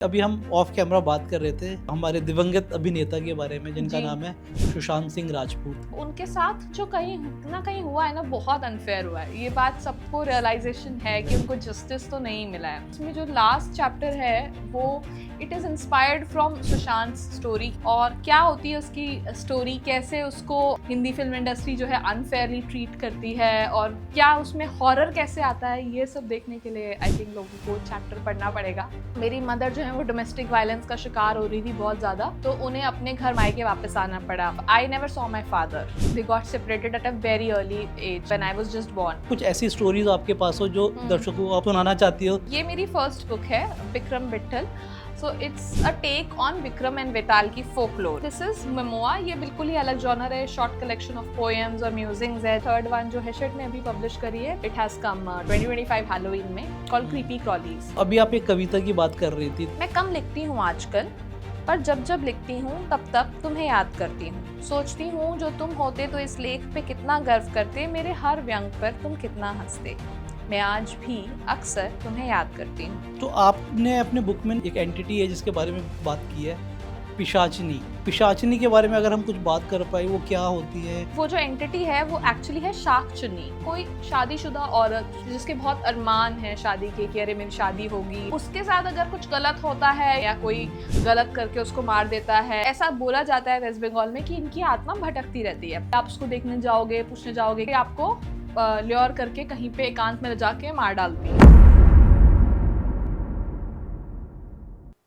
अभी हम of camera बात कर रहे थे हमारे दिवंगत अभिनेता के बारे में जिनका जी। नाम है सुशांत सिंह राजपूत। उनके साथ जो कहीं ना कहीं हुआ है ना, बहुत अनफेयर हुआ है। ये बात सबको रियलाइजेशन है कि उनको जस्टिस तो नहीं मिला है। इसमें जो लास्ट चैप्टर है वो it is inspired from Sushant story, और क्या होती है उसकी स्टोरी, कैसे उसको हिंदी फिल्म इंडस्ट्री जो है अनफेयरली ट्रीट करती है, और क्या उसमें हॉरर कैसे आता है। ये सब देखने के लिए आई थिंक लोगों को चैप्टर पढ़ना पड़ेगा। मेरी मदर जो है वो डोमेस्टिक वायलेंस का शिकार हो रही थी बहुत ज्यादा, तो उन्हें अपने घर मायके वापस आना पड़ा। I never saw my father, they got separated at a very early age when I was just born. कुछ ऐसी स्टोरीज आपके पास हो जो दर्शकों को आप सुनाना चाहती हो? ये मेरी फर्स्ट बुक है, Vikram Vitthal. So it's a take on Vikram and Vetal की फोकलोर। This is मेमोआ। ये बिल्कुल ही अलग जॉनर है, शॉर्ट कलेक्शन ऑफ पोएम्स और म्यूजिंग्स है। थर्ड वन जो हेशेट ने अभी पब्लिश करी है, इट हैज कम 2025 हैलोवीन में, कॉल्ड क्रीपी क्रॉलीज। अभी आप एक कविता की बात कर रही थी। मैं कम लिखती हूँ आजकल, पर जब जब लिखती हूँ तब तब तुम्हें याद करती हूँ। सोचती हूँ जो तुम होते तो इस लेख पे कितना गर्व करते, मेरे हर व्यंग पर तुम कितना हंसते। मैं आज भी अक्सर तुम्हें याद करती हूँ। तो आपने अपने बुक में एक एंटिटी है जिसके बारे में बात की है, पिशाचिनी। पिशाचिनी के बारे में अगर हम कुछ बात कर पाए, वो क्या होती है? वो जो एंटिटी है वो एक्चुअली है शाकचुन्नी, कोई शादीशुदा औरत जिसके बहुत अरमान है शादी के कि अरे मेरी शादी होगी। उसके साथ अगर कुछ गलत होता है या कोई गलत करके उसको मार देता है, ऐसा बोला जाता है वेस्ट बंगाल में कि इनकी आत्मा भटकती रहती है। आप उसको देखने जाओगे, पूछने जाओगे कि आपको ल्योर करके कहीं पे एकांत में ले जाके मार डालती है।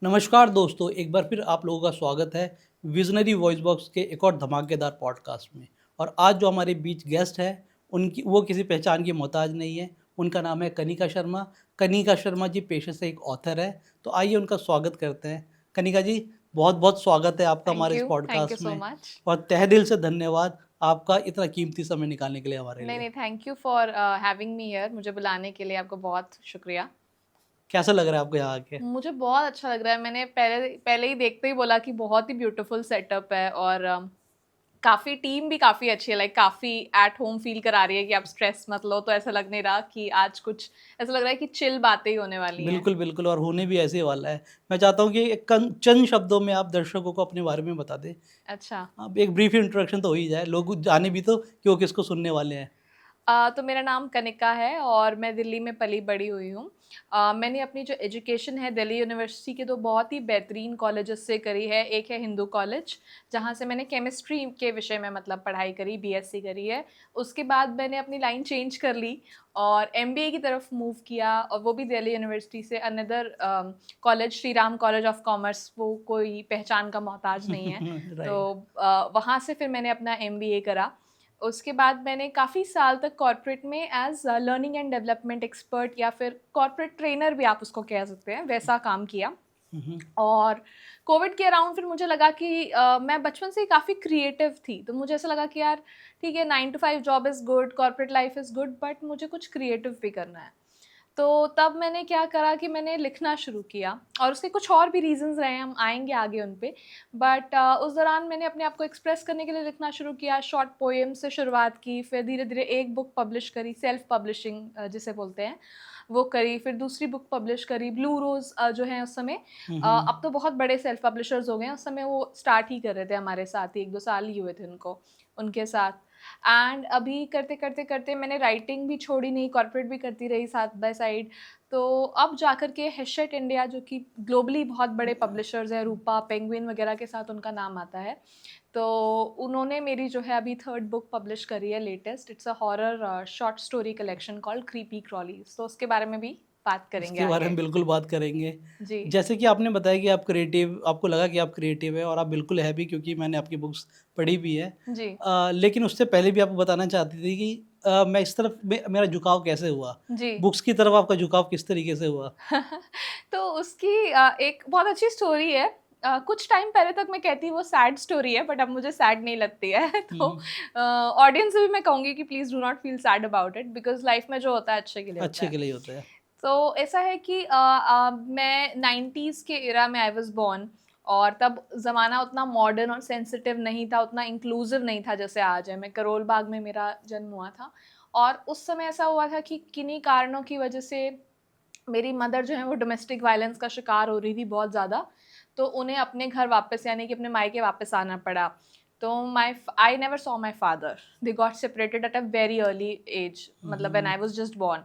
नमस्कार दोस्तों, एक बार फिर आप लोगों का स्वागत है विजनरी वॉइस बॉक्स के एक और धमाकेदार पॉडकास्ट में। और आज जो हमारे बीच गेस्ट है, उनकी वो किसी पहचान की मोहताज नहीं है। उनका नाम है कनिका शर्मा। कनिका शर्मा जी पेशे से एक ऑथर है। तो आइए उनका स्वागत करते हैं। कनिका जी, बहुत बहुत स्वागत है आपका हमारे इस थैंक यू पॉडकास्ट सो में। मच। और तहे दिल से धन्यवाद आपका इतना कीमती समय निकालने के लिए हमारे नहीं लिए। नहीं, thank you for having me here. मुझे बुलाने के लिए आपको बहुत शुक्रिया। कैसा लग रहा है आपको यहाँ आके? मुझे बहुत अच्छा लग रहा है। मैंने पहले पहले ही देखते ही बोला कि बहुत ही ब्यूटीफुल सेटअप है, और काफ़ी टीम भी काफ़ी अच्छी है। लाइक काफ़ी एट होम फील करा रही है कि आप स्ट्रेस मत लो। तो ऐसा लग नहीं रहा कि आज कुछ, ऐसा लग रहा है कि चिल बातें ही होने वाली हैं। बिल्कुल, बिल्कुल, और होने भी ऐसे ही वाला है। मैं चाहता हूँ कि एक चंद शब्दों में आप दर्शकों को अपने बारे में बता दें। अच्छा। अब एक ब्रीफ इंट्रोडक्शन तो हो ही जाए, लोग जाने भी तो कि वो किसको सुनने वाले हैं। तो मेरा नाम कनिका है और मैं दिल्ली में पली बड़ी हुई हूँ। मैंने अपनी जो एजुकेशन है दिल्ली यूनिवर्सिटी के दो बहुत ही बेहतरीन कॉलेजेस से करी है। एक है हिंदू कॉलेज, जहाँ से मैंने केमिस्ट्री के विषय में मतलब पढ़ाई करी, बीएससी करी है। उसके बाद मैंने अपनी लाइन चेंज कर ली और एमबीए की तरफ मूव किया, और वो भी दिल्ली यूनिवर्सिटी से। Another college, Shri Ram college of commerce, वो कोई पहचान का मोहताज नहीं है। तो राइट। वहाँ से फिर मैंने अपना एमबीए करा। उसके बाद मैंने काफ़ी साल तक कॉर्पोरेट में as learning and development expert, या फिर कॉर्पोरेट ट्रेनर भी आप उसको कह सकते हैं, वैसा काम किया। और कोविड के अराउंड फिर मुझे लगा कि मैं बचपन से ही काफ़ी क्रिएटिव थी, तो मुझे ऐसा लगा कि यार ठीक है, 9 to 5 job is good, corporate life is good, but मुझे कुछ क्रिएटिव भी करना है। तो तब मैंने क्या करा कि मैंने लिखना शुरू किया, और उसके कुछ और भी रीज़न्स रहे, हम आएँगे आगे उन पे। बट उस दौरान मैंने अपने आप को एक्सप्रेस करने के लिए लिखना शुरू किया। शॉर्ट पोएम से शुरुआत की, फिर धीरे-धीरे एक बुक पब्लिश करी, सेल्फ पब्लिशिंग जिसे बोलते हैं, वो करी। फिर दूसरी बुक पब्लिश करी, ब्लू रोज़ जो हैं उस समय, अब तो बहुत बड़े सेल्फ पब्लिशर्स हो गए हैं, उस समय वो स्टार्ट ही कर रहे थे हमारे साथ ही, 1-2 साल ही हुए थे उनको, उनके साथ। एंड अभी करते मैंने राइटिंग भी छोड़ी नहीं, कॉर्पोरेट भी करती रही साथ बाय साइड। तो अब जाकर के हेशेट इंडिया, जो कि ग्लोबली बहुत बड़े पब्लिशर्स हैं, रूपा, पेंगुइन वगैरह के साथ उनका नाम आता है, तो उन्होंने मेरी जो है अभी थर्ड बुक पब्लिश करी है, latest. It's a horror short story collection called Creepy Crawlies. तो उसके बारे में भी बात करेंगे इसके बारे आगे। में बिल्कुल बात करेंगे। जी। जैसे कि आपने बताया कि आप क्रिएटिव, आपको लगा कि आप क्रिएटिव है, और आप बिल्कुल है भी, क्योंकि मैंने आपकी बुक्स पढ़ी भी है। जी। लेकिन उससे पहले भी आपको बताना चाहती थी कि मैं इस तरफ मेरा झुकाव कैसे हुआ? जी। बुक्स की तरफ आपका झुकाव किस तरीके से हुआ? तो उसकी एक बहुत अच्छी स्टोरी है। कुछ टाइम पहले तक मैं कहती वो सैड स्टोरी है, बट अब मुझे सैड नहीं लगती है। तो हुँ, ऑडियंस से भी मैं कहूँगी कि please do not feel sad about it, because life में जो होता है अच्छे के लिए होता अच्छे है। के लिए होता है। तो ऐसा है कि मैं 90s के एरा में आई वाज़ बोर्न, और तब ज़माना उतना मॉडर्न और सेंसिटिव नहीं था, उतना इंक्लूसिव नहीं था जैसे आज है। मैं करोल बाग में मेरा जन्म हुआ था, और उस समय ऐसा हुआ था कि किन्हीं कारणों की वजह से मेरी मदर जो है वो डोमेस्टिक वायलेंस का शिकार हो रही थी बहुत ज़्यादा, तो उन्हें अपने घर वापस यानी कि अपने मायके वापस आना पड़ा। तो I never saw my father, they got separated at a very early age, मतलब when I was just born.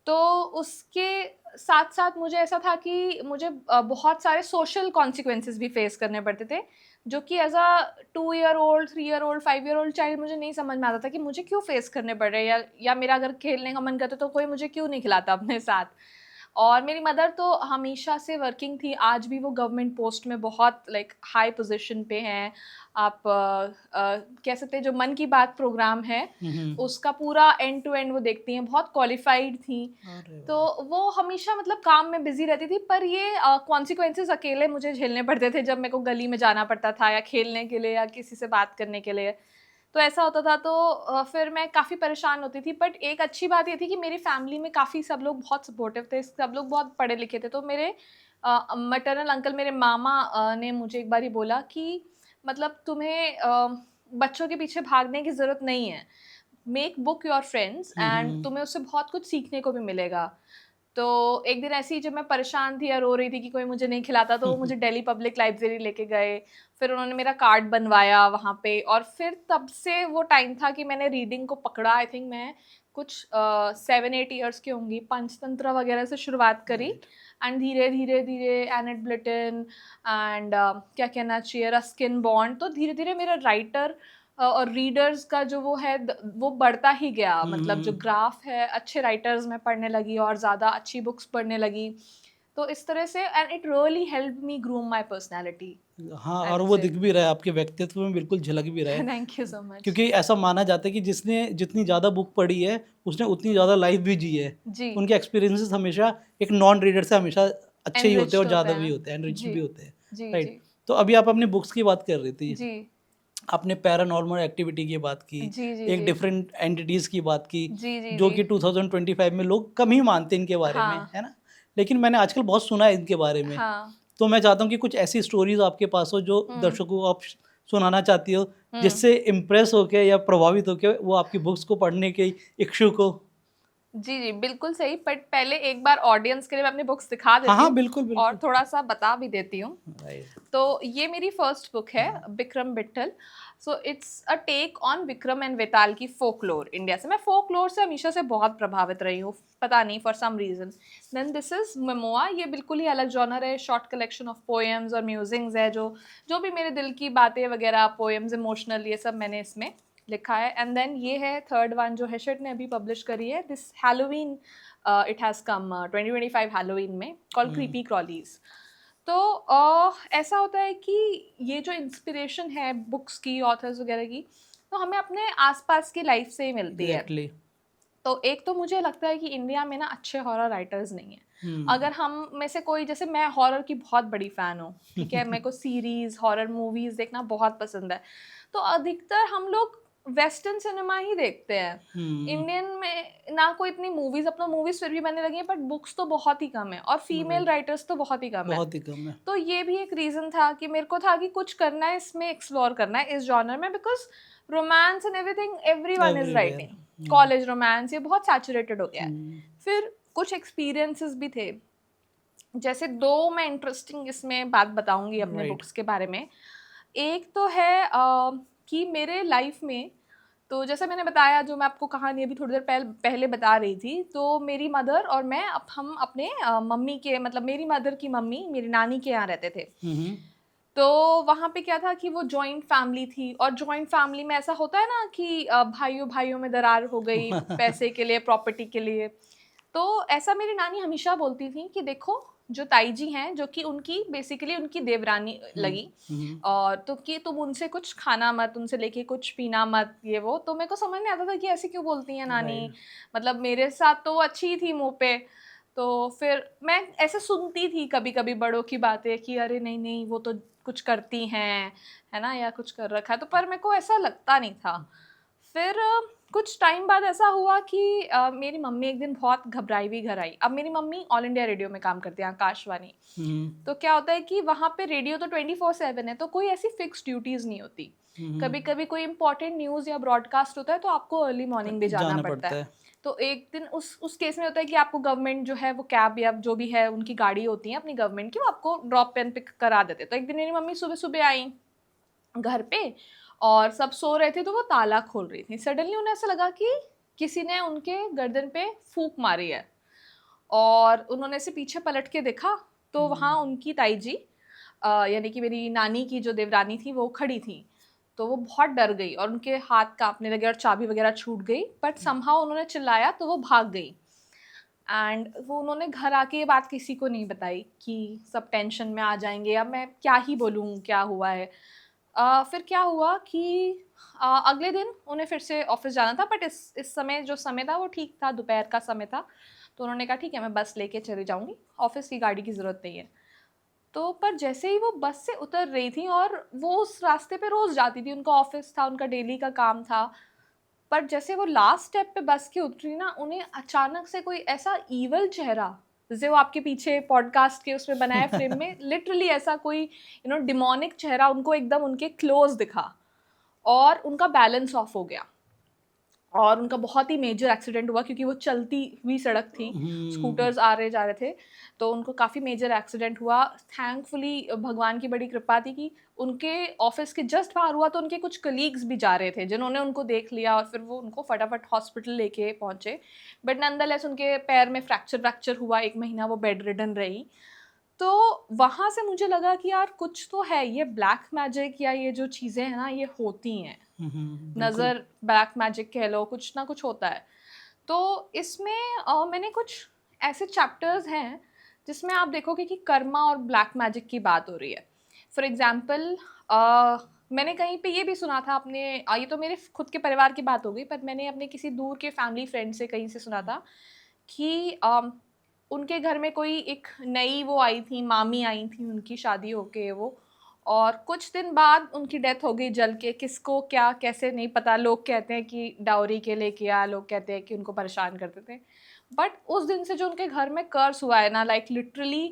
तो उसके साथ साथ मुझे ऐसा था कि मुझे बहुत सारे सोशल कॉन्सिक्वेंसेस भी फेस करने पड़ते थे, जो कि as a 2 year old, 3 year old, 5 year old child मुझे नहीं समझ में आता था कि मुझे क्यों फेस करने पड़ रहे हैं, या मेरा अगर खेलने का मन करता तो कोई मुझे क्यों नहीं खिलाता अपने साथ। और मेरी मदर तो हमेशा से वर्किंग थी, आज भी वो गवर्नमेंट पोस्ट में बहुत लाइक हाई पोजीशन पे हैं। आप कह सकते हैं जो मन की बात प्रोग्राम है उसका पूरा एंड टू एंड वो देखती हैं, बहुत क्वालिफाइड थी। अरे तो वाह! वो हमेशा मतलब काम में बिजी रहती थी, पर ये कॉन्सिक्वेंसेस अकेले मुझे झेलने पड़ते थे जब मेरे को गली में जाना पड़ता था या खेलने के लिए या किसी से बात करने के लिए। तो ऐसा होता था, तो फिर मैं काफ़ी परेशान होती थी। बट एक अच्छी बात ये थी कि मेरी फैमिली में काफ़ी सब लोग बहुत सपोर्टिव थे, सब लोग बहुत पढ़े लिखे थे। तो मेरे मैटरनल अंकल, मेरे मामा ने मुझे एक बार ही बोला कि मतलब तुम्हें बच्चों के पीछे भागने की ज़रूरत नहीं है, make book your friends hmm, and hmm. तुम्हें उससे बहुत कुछ सीखने को भी मिलेगा। तो एक दिन ऐसे ही जब मैं परेशान थी या रो रही थी कि कोई मुझे नहीं खिलाता, तो वो मुझे दिल्ली पब्लिक लाइब्रेरी लेके गए। फिर उन्होंने मेरा कार्ड बनवाया वहाँ पे, और फिर तब से वो टाइम था कि मैंने रीडिंग को पकड़ा। आई थिंक मैं कुछ 7-8 ईयर्स की होंगी, पंचतंत्र वगैरह से शुरुआत करी। राइट। एंड धीरे धीरे धीरे एनेट ब्लिटन एंड क्या कहना चाहिए, रस्किन बॉन्ड, तो धीरे धीरे मेरा राइटर और रीडर्स का जो वो है वो बढ़ता ही गया। हुँ, मतलब जो हुँ। ग्राफ है, अच्छे राइटर्स मैं पढ़ने लगी और ज़्यादा अच्छी बुक्स पढ़ने लगी। तो इस तरह से and it really helped me groom my personality, हाँ, आई और वुड वो से। दिख भी रहा है, आपके व्यक्तित्व में बिल्कुल झलक भी रहा है। Thank you so much. क्योंकि ऐसा माना जाता है कि जिसने जितनी ज़्यादा बुक पढ़ी है, उसने उतनी ज़्यादा लाइफ़ भी जी है। जी, उनके एक्सपीरियंसेस हमेशा एक नॉन रीडर से हमेशा अच्छे ही होते हैं और एनरिच्ड होते ज़्यादा भी हैं। होते हैं, एनरिच्ड जी, भी होते हैं। जी, राइट। जी, तो अभी आप अपनी बुक्स की बात कर रही थी। जी, आपने पैरानॉर्मल एक्टिविटी की बात की, जी, जी, एक जी, डिफरेंट एंटिटीज़ की बात की, जी, जी, जो जी। कि 2025 में लोग कम ही मानते हैं इनके बारे में, हाँ, है ना? लेकिन मैंने आजकल बहुत सुना है इनके बारे में। हाँ। तो मैं चाहता हूँ कि कुछ ऐसी स्टोरीज़ आपके पास हो जो हुँ, दर्शकों को आप सुनाना चाहती हो, हुँ। जिससे इम्प्रेस होके या प्रभावित होके वो आपकी बुक्स को पढ़ने के इच्छुक हो। जी, जी, बिल्कुल सही। बट पहले एक बार ऑडियंस के लिए मैं अपनी बुक्स दिखा हाँ, देती हाँ, हूँ बिल्कुल, और बिल्कुल। थोड़ा-सा बता भी देती हूँ। राइट। तो ये मेरी फर्स्ट बुक है, Vikram Vitthal. So it's a take on Vikram and Vetal की फोकलोर इंडिया से। मैं फोकलोर से हमेशा से बहुत प्रभावित रही हूँ, पता नहीं for some reason. Then this is memoir, ये बिल्कुल ही अलग जॉनर है, शॉर्ट कलेक्शन ऑफ पोएम्स और म्यूजिंग्स है, जो जो भी मेरे दिल की बातें वगैरह, पोएम्स, इमोशनल, ये सब मैंने इसमें लिखा है। एंड देन ये है थर्ड वन जो हेशेट ने अभी पब्लिश करी है, this Halloween, it has come 2025 Halloween में, कॉल्ड हुँ, क्रीपी क्रॉलीज। तो ऐसा होता है कि ये जो इंस्पिरेशन है बुक्स की, ऑथर्स वगैरह की, तो हमें अपने आसपास की लाइफ से ही मिलती है। एग्ज़ैक्टली। तो एक तो मुझे लगता है कि इंडिया में ना अच्छे हॉरर राइटर्स नहीं हैं। हुँ। अगर हम में से कोई, जैसे मैं हॉरर की बहुत बड़ी फ़ैन हूँ, ठीक है? मेरे को सीरीज़, हॉरर मूवीज़ देखना बहुत पसंद है। तो अधिकतर हम लोग वेस्टर्न सिनेमा ही देखते हैं। हुँ, इंडियन में ना कोई इतनी मूवीज़, अपना मूवीज़ फिर भी बनने लगी हैं, बट बुक्स तो बहुत ही कम है और फीमेल राइट। राइटर्स तो बहुत ही कम है। बहुत ही कम है। तो ये भी एक रीज़न था कि मेरे को था कि कुछ करना है इसमें, एक्सप्लोर करना है इस जॉनर में, because romance and everything everyone is everywhere. Writing. Hmm, college romance ये बहुत सैचुरेटेड हो गया है। हुँ, फिर कुछ एक्सपीरियंसेस भी थे। जैसे 2 मैं इंटरेस्टिंग इसमें बात बताऊँगी अपने राइट। बुक्स के बारे में। एक तो है कि मेरे लाइफ़ में, तो जैसे मैंने बताया, जो मैं आपको कहानी अभी थोड़ी देर पहले बता रही थी, तो मेरी मदर और मैं हम अपने मम्मी के, मतलब मेरी मदर की मम्मी मेरी नानी के यहाँ रहते थे। हुँ, हुँ। तो वहाँ पे क्या था कि वो जॉइंट फैमिली थी, और जॉइंट फैमिली में ऐसा होता है ना कि भाइयों-भाइयों में दरार हो गई, पैसे के लिए, प्रॉपर्टी के लिए। तो ऐसा मेरी नानी हमेशा बोलती थी कि देखो, जो ताई जी हैं, जो कि उनकी बेसिकली उनकी देवरानी हुँ, लगी, हुँ, और तो कि तुम उनसे कुछ खाना मत, उनसे लेके कुछ पीना मत, ये वो। तो मेरे को समझ नहीं आता था कि ऐसे क्यों बोलती हैं नानी, राइट। मतलब मेरे साथ तो वो अच्छी ही थी मुँह पे। तो फिर मैं ऐसे सुनती थी कभी-कभी बड़ों की बातें कि अरे नहीं-नहीं, वो तो कुछ करती हैं, है ना? या कुछ कर रखा है, तो पर मेरे को ऐसा लगता नहीं था। फिर कुछ टाइम बाद ऐसा हुआ कि मेरी मम्मी एक दिन बहुत घबराई हुई घर आई। अब मेरी मम्मी ऑल इंडिया रेडियो में काम करती हैं, आकाशवाणी। हुँ, तो क्या होता है कि वहाँ पे रेडियो तो 24/7 है, तो कोई ऐसी फिक्स ड्यूटीज़ नहीं होती। हुँ, हुँ। कभी-कभी कोई इम्पोर्टेंट न्यूज़ या ब्रॉडकास्ट होता है, तो आपको अर्ली मॉर्निंग भी जाना जाना पड़ता पड़ता है। है। तो एक दिन उस केस में होता है कि आपको गवर्नमेंट जो है वो कैब या जो भी है उनकी गाड़ी होती है अपनी गवर्नमेंट की, वो आपको ड्रॉप एंड पिक करा देते। तो एक दिन मेरी मम्मी सुबह सुबह आई घर पे और सब सो रहे थे, तो वो ताला खोल रही थी। सडनली उन्हें ऐसा लगा कि किसी ने उनके गर्दन पे फूंक मारी है, और उन्होंने ऐसे पीछे पलट के देखा तो वहाँ उनकी ताई जी यानी कि मेरी नानी की जो देवरानी थी वो खड़ी थी। तो वो बहुत डर गई और उनके हाथ कांपने लगे और चाबी वगैरह छूट गई, बट समहाउ उन्होंने चिल्लाया तो वो भाग गई। एंड वो उन्होंने घर आके ये बात किसी को नहीं बताई कि सब टेंशन में आ जाएंगे, या मैं क्या ही बोलूँ क्या हुआ है। फिर क्या हुआ कि अगले दिन उन्हें फिर से ऑफिस जाना था, बट इस समय जो समय था वो ठीक था, दोपहर का समय था। तो उन्होंने कहा ठीक है मैं बस लेके चली जाऊँगी, ऑफिस की गाड़ी की ज़रूरत नहीं है। तो पर जैसे ही वो बस से उतर रही थी, और वो उस रास्ते पे रोज़ जाती थी, उनका ऑफिस था, उनका डेली का काम था, पर जैसे वो लास्ट स्टेप पे बस की उतरी ना, उन्हें अचानक से कोई ऐसा ईवल चेहरा, जैसे वो आपके पीछे पॉडकास्ट के उसमें बनाया फ्रेम में, लिटरली ऐसा कोई डिमोनिक चेहरा उनको एकदम उनके क्लोज दिखा, और उनका बैलेंस ऑफ हो गया और उनका बहुत ही मेजर एक्सीडेंट हुआ, क्योंकि वो चलती हुई सड़क थी, स्कूटर्स आ रहे जा रहे थे, तो उनको काफ़ी मेजर एक्सीडेंट हुआ। थैंकफुली भगवान की बड़ी कृपा थी कि उनके ऑफिस के जस्ट बाहर हुआ, तो उनके कुछ कलीग्स भी जा रहे थे जिन्होंने उनको देख लिया और फिर वो उनको फटाफट हॉस्पिटल लेके पहुँचे। बट नंदलेस उनके पैर में फ्रैक्चर हुआ, 1 महीना वो बेड रिडन रही। तो वहाँ से मुझे लगा कि यार कुछ तो है, ये ब्लैक मैजिक या ये जो चीज़ें हैं ना ये होती हैं, बिल्कुल। नज़र ब्लैक मैजिक कह लो, कुछ ना कुछ होता है। तो इसमें मैंने कुछ ऐसे चैप्टर्स हैं जिसमें आप देखोगे कि कर्मा और ब्लैक मैजिक की बात हो रही है। फॉर एग्जांपल मैंने कहीं पे ये भी सुना था अपने ये तो मेरे खुद के परिवार की बात हो गई, पर मैंने अपने किसी दूर के फैमिली फ्रेंड से कहीं से सुना था कि उनके घर में कोई एक नई वो आई थी, मामी आई थी, उनकी शादी होके वो, और कुछ दिन बाद उनकी डेथ हो गई जल के। किसको क्या कैसे नहीं पता, लोग कहते हैं कि डाउरी के लिए किया, लोग कहते हैं कि उनको परेशान करते थे। बट उस दिन से जो उनके घर में कर्स हुआ है ना, लाइक लिटरली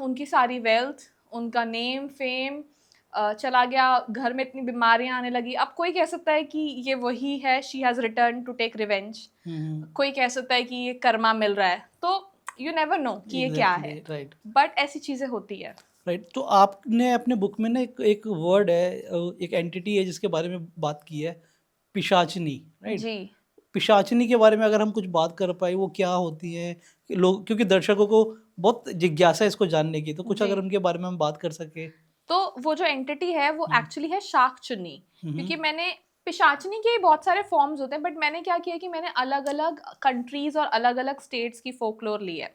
उनकी सारी वेल्थ, उनका नेम फेम चला गया, घर में इतनी बीमारियां आने लगी। अब कोई कह सकता है कि ये वही है, she has return to take revenge, कोई कह सकता है कि ये कर्मा मिल रहा है, तो यू नेवर नो कि ये क्या है, राइट। बट ऐसी चीज़ें होती है। राइट, तो आपने अपने बुक में ना एक वर्ड है, एक एंटिटी है जिसके बारे में बात की है, पिशाचनी। राइट, जी पिशाचनी के बारे में अगर हम कुछ बात कर पाए, वो क्या होती है कि लोग, क्योंकि दर्शकों को बहुत जिज्ञासा है इसको जानने की, तो कुछ जी अगर उनके बारे में हम बात कर सके। तो वो जो एंटिटी है वो एक्चुअली है शाकचुन्नी। हम्म। क्योंकि मैंने पिशाचनी के बहुत सारे फॉर्म्स होते हैं, बट मैंने क्या किया कि मैंने अलग अलग कंट्रीज और अलग अलग स्टेट्स की फोकलोर ली है।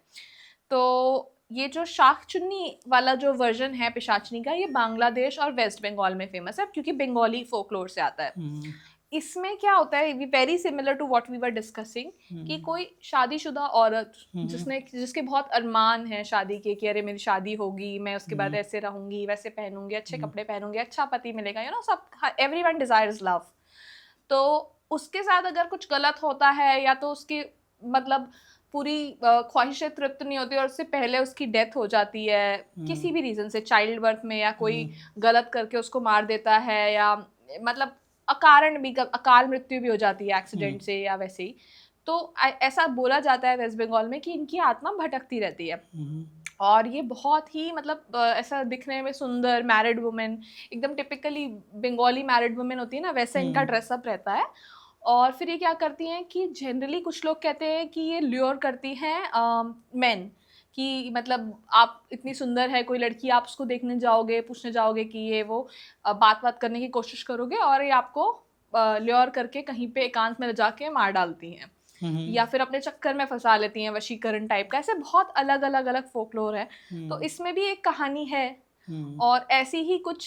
तो ये जो शाकचुन्नी वाला जो वर्जन है पिशाचनी का, ये बांग्लादेश और वेस्ट बंगाल में फेमस है, क्योंकि बंगाली फोकलोर से आता है। इसमें क्या होता है, very similar to what we were discussing, कि कोई शादीशुदा औरत जिसके बहुत अरमान है शादी के, कि अरे मेरी शादी होगी, मैं उसके बाद ऐसे रहूंगी, वैसे पहनूंगी, अच्छे कपड़े पहनूंगी, अच्छा पति मिलेगा, सब एवरीवन डिजायर्स लव। तो उसके साथ अगर कुछ गलत होता है, या तो उसकी मतलब पूरी ख्वाहिशें तृप्त नहीं होती और उससे पहले उसकी डेथ हो जाती है किसी भी रीज़न से, चाइल्ड बर्थ में, या कोई गलत करके उसको मार देता है, या मतलब अकारण भी अकाल मृत्यु भी हो जाती है एक्सीडेंट से या वैसे ही, तो ऐसा बोला जाता है वेस्ट बंगाल में कि इनकी आत्मा भटकती रहती है। और ये बहुत ही मतलब ऐसा दिखने में सुंदर मैरिड वुमेन, एकदम टिपिकली बंगाली मैरिड वुमेन होती है ना, वैसे इनका ड्रेसअप रहता है। और फिर ये क्या करती हैं कि जनरली कुछ लोग कहते हैं कि ये ल्योर करती हैं मेन, कि मतलब आप इतनी सुंदर है कोई लड़की, आप उसको देखने जाओगे, पूछने जाओगे कि ये वो, बात करने की कोशिश करोगे और ये आपको ल्योर करके कहीं पे एकांत में ले जाके मार डालती हैं, या फिर अपने चक्कर में फंसा लेती हैं, वशीकरण टाइप का। ऐसे बहुत अलग अलग अलग फोकलोर है। तो इसमें भी एक कहानी है, और ऐसी ही कुछ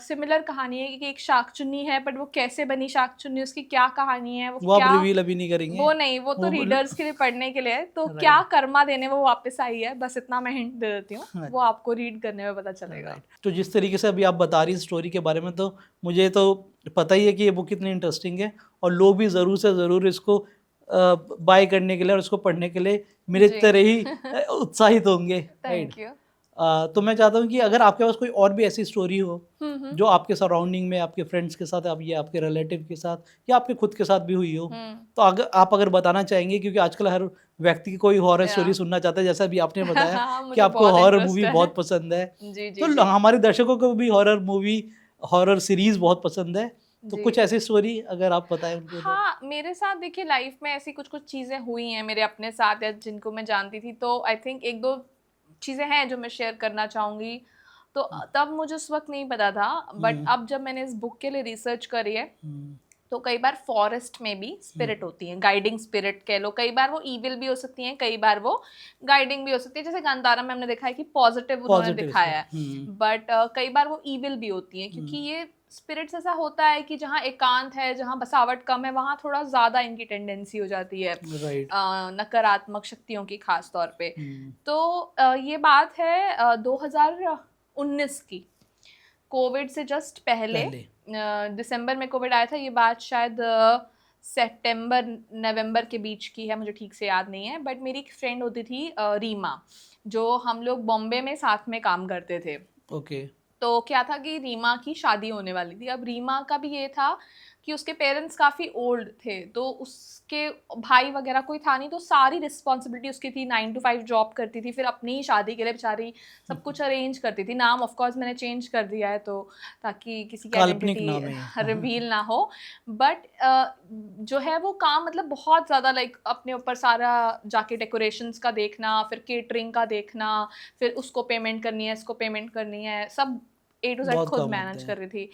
सिमिलर कहानी है कि एक शाकचुन्नी है, बट वो कैसे बनी शाकचुन्नी, उसकी क्या कहानी है, वो आप क्या, रिवील अभी नहीं करेंगे। वो नहीं, वो तो रीडर्स के लिए पढ़ने के लिए है। तो क्या कर्मा देने वो वापस आई है, बस इतना मैं हिंट दे देती हूँ, वो आपको रीड करने में पता चलेगा। तो जिस तरीके से अभी आप बता रही स्टोरी के बारे में, तो मुझे तो पता ही है कि ये बुक कितनी इंटरेस्टिंग है, और लोग भी ज़रूर से ज़रूर इसको बाय करने के लिए और इसको पढ़ने के लिए मेरे तरह ही उत्साहित होंगे। Thank you. तो मैं चाहता हूँ कि अगर आपके पास कोई और भी ऐसी स्टोरी हो हम्म जो आपके सराउंडिंग में आपके फ्रेंड्स के साथ आप या आपके रिलेटिव के साथ या आपके खुद के साथ भी हुई हो, हम्म तो अगर बताना चाहेंगे, क्योंकि आजकल हर व्यक्ति की कोई हॉरर या स्टोरी सुनना चाहता है, जैसा भी आपने बताया हाँ कि मुझे आपको बहुत हॉरर इंटरेस्ट मूवी है। बहुत पसंद है। जी जी तो जी हमारे दर्शकों को भी हॉरर मूवी, हॉरर सीरीज बहुत पसंद है। तो जी। कुछ ऐसी स्टोरी अगर आप बताएं उनके ऊपर। हाँ, मेरे साथ देखिए लाइफ में ऐसी कुछ कुछ चीज़ें हुई हैं मेरे अपने साथ या जिनको मैं जानती थी, तो आई थिंक एक दो चीज़ें हैं जो मैं शेयर करना चाहूँगी। तो तब मुझे उस वक्त नहीं पता था, बट हम्म अब जब मैंने इस बुक के लिए रिसर्च करी है, हम्म तो कई बार फॉरेस्ट में भी स्पिरिट होती हैं, गाइडिंग स्पिरिट कह लो। कई बार वो ईविल भी हो सकती हैं, कई बार वो गाइडिंग भी हो सकती है। जैसे गांधारा में हमने देखा है कि पॉजिटिव उन्होंने पॉजिटिव दिखाया है, स्पिरिट। बट कई बार वो ईविल भी होती हैं, क्योंकि ये स्पिरिट्स ऐसा होता है कि जहाँ एकांत है, जहाँ बसावट कम है, वहाँ थोड़ा ज़्यादा इनकी टेंडेंसी हो जाती है राइट। नकारात्मक शक्तियों की, खास तौर पे। तो ये बात है 2019 की, कोविड से जस्ट पहले। पहले। दिसंबर में कोविड आया था, ये बात शायद सितंबर नवंबर के बीच की है, मुझे ठीक से याद नहीं है। बट मेरी एक फ्रेंड होती थी रीमा, जो हम लोग बॉम्बे में साथ में काम करते थे। ओके। तो क्या था कि रीमा की शादी होने वाली थी। अब रीमा का भी ये था कि उसके पेरेंट्स काफ़ी ओल्ड थे, तो उसके भाई वगैरह कोई था नहीं, तो सारी रिस्पॉन्सिबिलिटी उसकी थी। 9 to 5 जॉब करती थी, फिर अपनी ही शादी के लिए बेचारी सब कुछ अरेंज करती थी। नाम ऑफ कोर्स मैंने चेंज कर दिया है, तो ताकि किसी की काल्पनिक आइडेंटिटी नाम है ये। रिवील ना हो। बट जो है वो काम मतलब बहुत ज़्यादा, लाइक अपने ऊपर सारा जाके डेकोरेशंस का देखना, फिर केटरिंग का देखना, फिर उसको पेमेंट करनी है, इसको पेमेंट करनी है, सब A to Z बहुत खुद काम होते मैनेज हैं। कर रही थी।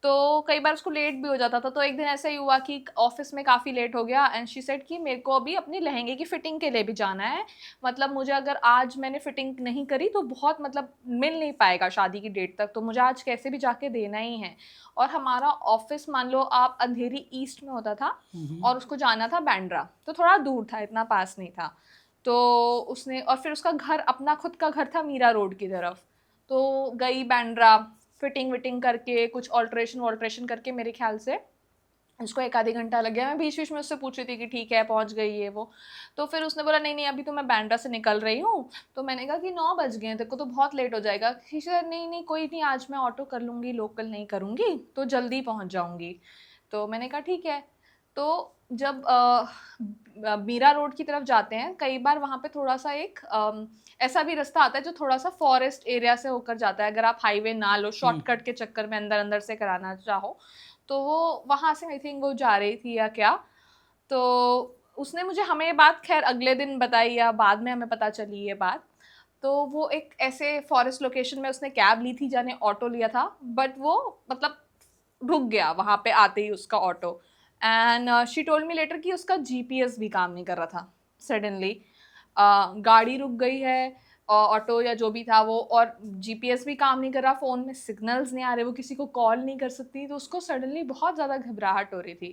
तो कई बार उसको लेट भी हो जाता था। तो एक दिन ऐसा ही हुआ कि ऑफिस में काफ़ी लेट हो गया, एंड शी सेड कि मेरे को अभी अपने लहंगे की फिटिंग के लिए भी जाना है। मतलब मुझे अगर आज मैंने फिटिंग नहीं करी तो बहुत मतलब मिल नहीं पाएगा शादी की डेट तक, तो मुझे आज कैसे भी जाके देना ही है। और हमारा ऑफिस मान लो आप अंधेरी ईस्ट में होता था, और उसको जाना था बैंड्रा, तो थोड़ा दूर था, इतना पास नहीं था। तो उसने, और फिर उसका घर, अपना खुद का घर था मीरा रोड की तरफ। तो गई बैंड्रा, फिटिंग विटिंग करके, कुछ ऑल्ट्रेशन वॉल्ट्रेशन करके, मेरे ख्याल से उसको 1 आधे घंटा लग गया। मैं बीच बीच में उससे पूछ रही थी कि ठीक है पहुंच गई है वो। तो फिर उसने बोला नहीं नहीं, अभी तो मैं बैंड्रा से निकल रही हूँ। तो मैंने कहा कि 9 बज गए हैं, तेरे को तो बहुत लेट हो जाएगा। नहीं नहीं कोई नहीं, आज मैं ऑटो कर लूँगी, लोकल नहीं करूँगी, तो जल्दी पहुँच जाऊँगी। तो मैंने कहा ठीक है। तो जब मीरा रोड की तरफ जाते हैं, कई बार वहाँ पे थोड़ा सा एक ऐसा भी रास्ता आता है जो थोड़ा सा फॉरेस्ट एरिया से होकर जाता है। अगर आप हाईवे ना लो, शॉर्टकट के चक्कर में अंदर अंदर से कराना चाहो, तो वो वहाँ से आई थिंक वो जा रही थी या क्या। तो उसने मुझे, हमें ये बात खैर अगले दिन बताई या बाद में हमें पता चली ये बात। तो वो एक ऐसे फॉरेस्ट लोकेशन में उसने कैब ली थी, जाने ऑटो लिया था, बट वो मतलब रुक गया वहाँ पे आते ही उसका auto. And she told me later कि उसका जीपीएस भी काम नहीं कर रहा था सडनली। गाड़ी रुक गई है, ऑटो या जो भी था वो, और जीपीएस भी काम नहीं कर रहा, फ़ोन में सिग्नल्स नहीं आ रहे, वो किसी को कॉल नहीं कर सकती। तो उसको सडनली बहुत ज़्यादा घबराहट हो रही थी।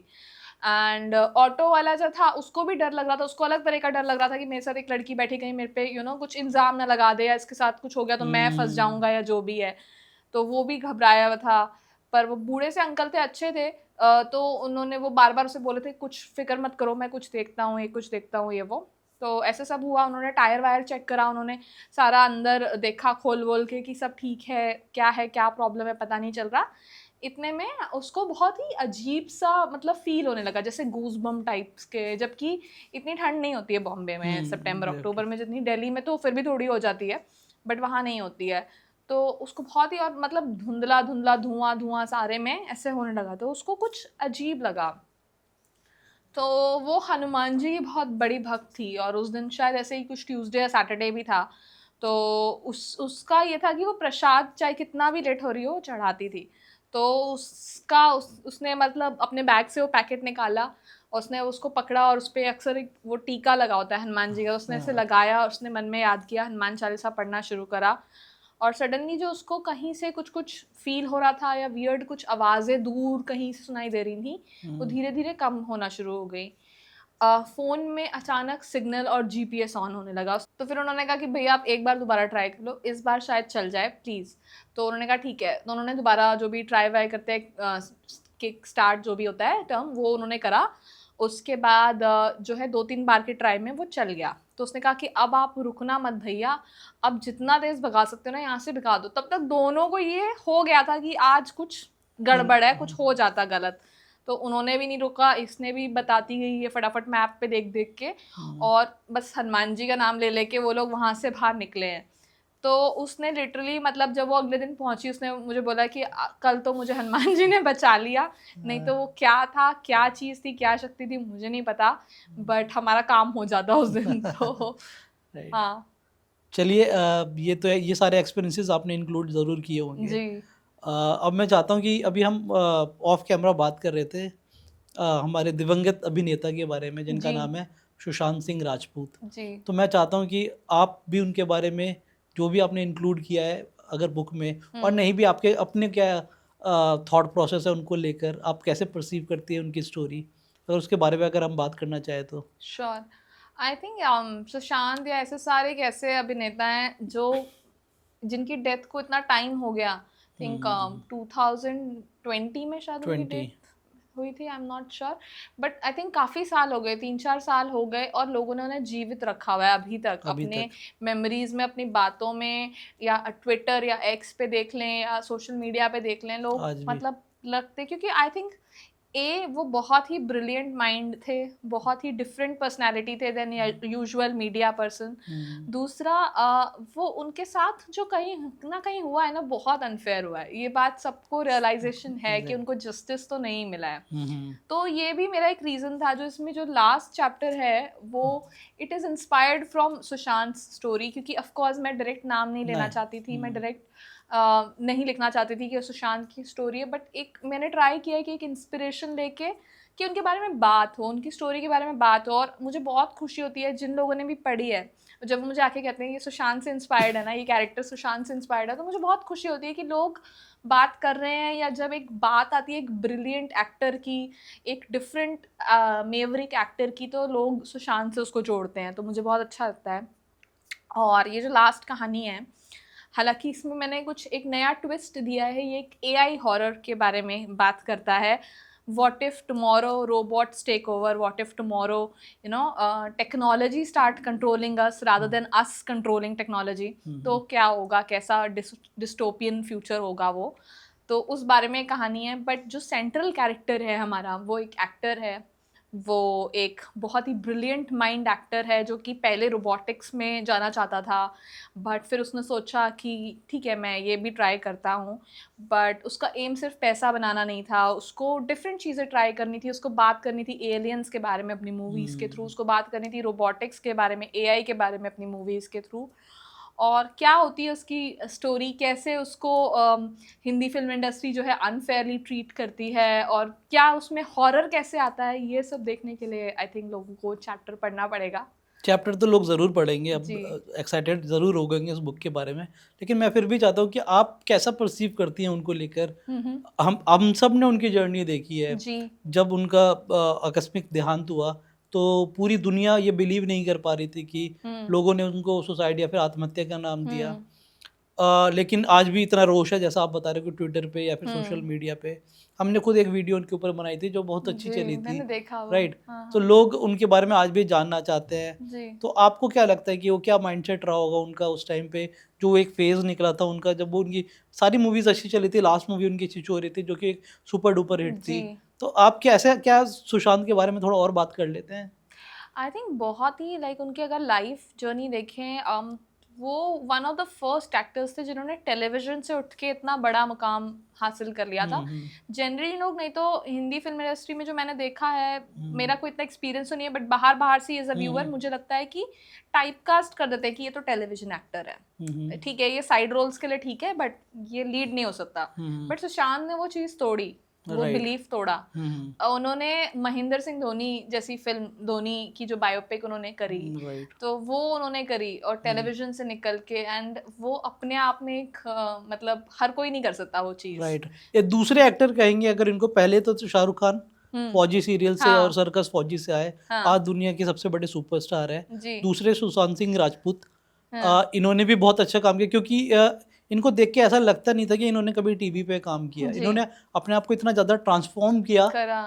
एंड ऑटो वाला जो था उसको भी डर लग रहा था, उसको अलग तरह का डर लग रहा था कि मेरे साथ एक लड़की बैठी, कहीं मेरे पे कुछ इल्ज़ाम ना लगा दे, या इसके साथ कुछ हो गया तो मैं फंस जाऊंगा या जो भी है। तो वो भी घबराया हुआ था। पर वो बूढ़े से अंकल थे, अच्छे थे। तो उन्होंने, वो बार बार उसे बोले थे कुछ फिक्र मत करो, मैं कुछ देखता हूँ, ये कुछ देखता हूँ, ये वो। तो ऐसे सब हुआ। उन्होंने टायर वायर चेक करा, उन्होंने सारा अंदर देखा खोल वोल के कि सब ठीक है, क्या प्रॉब्लम है पता नहीं चल रहा। इतने में उसको बहुत ही अजीब सा मतलब फील होने लगा, जैसे गूज बम टाइप्स के। जबकि इतनी ठंड नहीं होती है बॉम्बे में सितंबर अक्टूबर में जितनी दिल्ली में, तो फिर भी थोड़ी हो जाती है, बट वहाँ नहीं होती है। तो उसको बहुत ही, और मतलब धुंधला धुंधला, धुआं धुआं सारे में ऐसे होने लगा, तो उसको कुछ अजीब लगा। तो वो हनुमान जी की बहुत बड़ी भक्त थी, और उस दिन शायद ऐसे ही कुछ ट्यूसडे या सैटरडे भी था। तो उसका ये था कि वो प्रसाद चाहे कितना भी लेट हो रही हो चढ़ाती थी। तो उसने मतलब अपने बैग से वो पैकेट निकाला, उसने उसको पकड़ा, और उस पर अक्सर एक वो टीका लगा होता है हनुमान जी का, उसने ऐसे हाँ। लगाया और उसने मन में याद किया, हनुमान चालीसा पढ़ना शुरू करा। और सडनली जो उसको कहीं से कुछ कुछ फील हो रहा था, या वियर्ड कुछ आवाज़ें दूर कहीं से सुनाई दे रही थी, वो धीरे धीरे कम होना शुरू हो गई। फ़ोन में अचानक सिग्नल और जीपीएस ऑन होने लगा। तो फिर उन्होंने कहा कि भैया आप एक बार दोबारा ट्राई कर लो, इस बार शायद चल जाए प्लीज़। तो उन्होंने कहा ठीक है। तो उन्होंने दोबारा जो भी ट्राई वाई करते हैं, किक स्टार्ट जो भी होता है टर्म, वो उन्होंने करा। उसके बाद जो है 2-3 बार के ट्राई में वो चल गया। तो उसने कहा कि अब आप रुकना मत भैया, अब जितना तेज भगा सकते हो ना यहाँ से भगा दो। तब तक दोनों को ये हो गया था कि आज कुछ गड़बड़ है, कुछ हो जाता गलत। तो उन्होंने भी नहीं रुका, इसने भी बताती गई ये फटाफट मैप पे देख देख के, और बस हनुमान जी का नाम ले लेके वो लोग वहाँ से बाहर निकले हैं। तो उसने लिटरली मतलब जब वो अगले दिन पहुंची उसने मुझे बोला कि कल तो मुझे हनुमान जी ने बचा लिया, नहीं तो वो क्या था, क्या चीज़ थी, क्या शक्ति थी मुझे नहीं पता, बट हमारा काम हो जाता उस दिन। तो राइट। हाँ चलिए, ये तो ये सारे एक्सपीरियंसेस आपने इंक्लूड ज़रूर किए होंगे। जी अब मैं चाहता हूँ कि अभी हम ऑफ कैमरा बात कर रहे थे हमारे दिवंगत अभिनेता के बारे में जिनका जी नाम है सुशांत सिंह राजपूत। जी तो मैं चाहता हूँ कि आप भी उनके बारे में जो भी आपने इंक्लूड किया है अगर बुक में, और नहीं भी आपके अपने क्या थॉट प्रोसेस है उनको लेकर, आप कैसे परसीव करती है उनकी स्टोरी, अगर उसके बारे में अगर हम बात करना चाहें तो। श्योर। आई थिंक सुशांत या ऐसे सारे एक ऐसे अभिनेता हैं जो जिनकी डेथ को इतना टाइम हो गया, थिंक 2020 में शायद उनकी 20 डेथ हुई थी, I am not sure, but I think काफ़ी साल हो गए, 3-4 साल हो गए, और लोगों ने उन्हें जीवित रखा हुआ है अभी तक अभी अपने तक। मेमोरीज में, अपनी बातों में, या ट्विटर या एक्स पे देख लें या सोशल मीडिया पे देख लें, लोग आज भी। मतलब लगते, क्योंकि आई थिंक वो बहुत ही ब्रिलियंट माइंड थे, बहुत ही डिफरेंट पर्सनालिटी थे देन यूजुअल मीडिया पर्सन। दूसरा वो उनके साथ जो कहीं ना कहीं हुआ है ना, बहुत अनफेयर हुआ है, ये बात सबको रियलाइजेशन है कि उनको जस्टिस तो नहीं मिला है। तो ये भी मेरा एक रीज़न था, जो इसमें जो लास्ट चैप्टर है वो it is inspired from Sushant story, क्योंकि ऑफ कोर्स मैं डायरेक्ट नाम नहीं लेना नहीं। चाहती थी, मैं डायरेक्ट नहीं लिखना चाहती थी कि सुशांत की स्टोरी है, बट एक मैंने ट्राई किया कि एक इंस्पिरेशन लेके कि उनके बारे में बात हो, उनकी स्टोरी के बारे में बात हो। और मुझे बहुत खुशी होती है जिन लोगों ने भी पढ़ी है, जब वो मुझे आके कहते हैं ये सुशांत से इंस्पायर्ड है ना, ये कैरेक्टर सुशांत से इंस्पायर्ड है, तो मुझे बहुत खुशी होती है कि लोग बात कर रहे हैं, या जब एक बात आती है एक ब्रिलियंट एक्टर की, एक डिफरेंट मेवरिक एक्टर की, तो लोग सुशांत से उसको जोड़ते हैं, तो मुझे बहुत अच्छा लगता है। और ये जो लास्ट कहानी है, हालांकि इसमें मैंने कुछ एक नया ट्विस्ट दिया है, ये एक एआई हॉरर के बारे में बात करता है। What if tomorrow robots take over, what if tomorrow technology start controlling us rather than us controlling technology, तो क्या होगा, कैसा डिस्टोपियन फ्यूचर होगा वो। तो उस बारे में कहानी है, बट जो सेंट्रल कैरेक्टर है हमारा, वो एक एक्टर है, वो एक बहुत ही ब्रिलियंट माइंड एक्टर है, जो कि पहले रोबोटिक्स में जाना चाहता था, बट फिर उसने सोचा कि ठीक है मैं ये भी ट्राई करता हूँ, बट उसका एम सिर्फ पैसा बनाना नहीं था, उसको डिफरेंट चीज़ें ट्राई करनी थी, उसको बात करनी थी एलियंस के बारे में अपनी मूवीज़ के थ्रू, उसको बात करनी थी रोबोटिक्स के बारे में, एआई के बारे में अपनी मूवीज़ के थ्रू, और क्या होती है उसकी स्टोरी, कैसे उसको हिंदी फिल्म इंडस्ट्री जो है अनफेयरली ट्रीट करती है, और क्या उसमें हॉरर कैसे आता है, ये सब देखने के लिए आई थिंक लोगों को चैप्टर पढ़ना पड़ेगा। चैप्टर तो लोग ज़रूर पढ़ेंगे, अब जी एक्साइटेड ज़रूर हो गएंगे उस बुक के बारे में, लेकिन मैं फिर भी चाहता हूँ कि आप कैसा परसीव करती हैं उनको लेकर। हम सब ने उनकी जर्नी देखी है। जी जब उनका आकस्मिक देहांत हुआ तो पूरी दुनिया ये बिलीव नहीं कर पा रही थी कि लोगों ने उनको सुसाइड या फिर आत्महत्या का नाम दिया। लेकिन आज भी इतना रोष है, जैसा आप बता रहे हो कि ट्विटर पे या फिर सोशल मीडिया पे। हमने खुद एक वीडियो उनके ऊपर बनाई थी जो बहुत अच्छी जी चली थी, मैंने देखा वो। राइट। हाँ तो हाँ लोग उनके बारे में आज भी जानना चाहते हैं। जी तो आपको क्या लगता है कि वो क्या माइंडसेट रहा होगा उनका उस टाइम पे, जो एक फेज़ निकला था उनका, जब वो उनकी सारी मूवीज़ अच्छी चली थी, लास्ट मूवी उनकी अच्छी हो रही थी जो कि एक सुपर डुपर हिट जी थी। तो आप कैसे क्या सुशांत के बारे में थोड़ा और बात कर लेते हैं? आई थिंक बहुत ही लाइक उनकी अगर लाइफ जर्नी देखें, वो one of the first actors थे जिन्होंने टेलीविजन से उठ के इतना बड़ा मुकाम हासिल कर लिया था। जनरली लोग, नहीं तो हिंदी फिल्म इंडस्ट्री में जो मैंने देखा है, मेरा कोई इतना एक्सपीरियंस तो नहीं है, बट बाहर से एज अ व्यूअर मुझे लगता है कि टाइप कास्ट कर देते हैं कि ये तो टेलीविजन एक्टर है, ठीक है ये साइड रोल्स के लिए ठीक है, बट ये लीड नहीं हो सकता। बट सुशांत ने वो चीज़ तोड़ी, वो राइट। बिलीफ तोड़ा। उन्होंने महेंद्र सिंह धोनी जैसी फिल्म, धोनी की जो बायोपिक उन्होंने करी, राइट। तो वो उन्होंने करी, और टेलीविजन से निकल के, एंड वो अपने आप में एक मतलब हर कोई नहीं कर सकता वो चीज़। राइट। ये दूसरे एक्टर कहेंगे अगर इनको, पहले तो शाहरुख खान फौजी सीरियल से और सर्कस फौजी से आए, आज दुनिया के सबसे बड़े सुपरस्टार है। जी दूसरे सुशांत सिंह राजपूत, इन्होंने भी बहुत अच्छा काम किया, क्योंकि इनको देख के ऐसा लगता नहीं था कि इन्होंने कभी टीवी पे काम किया। इन्होंने अपने आप को इतना ज़्यादा ट्रांसफॉर्म किया करा।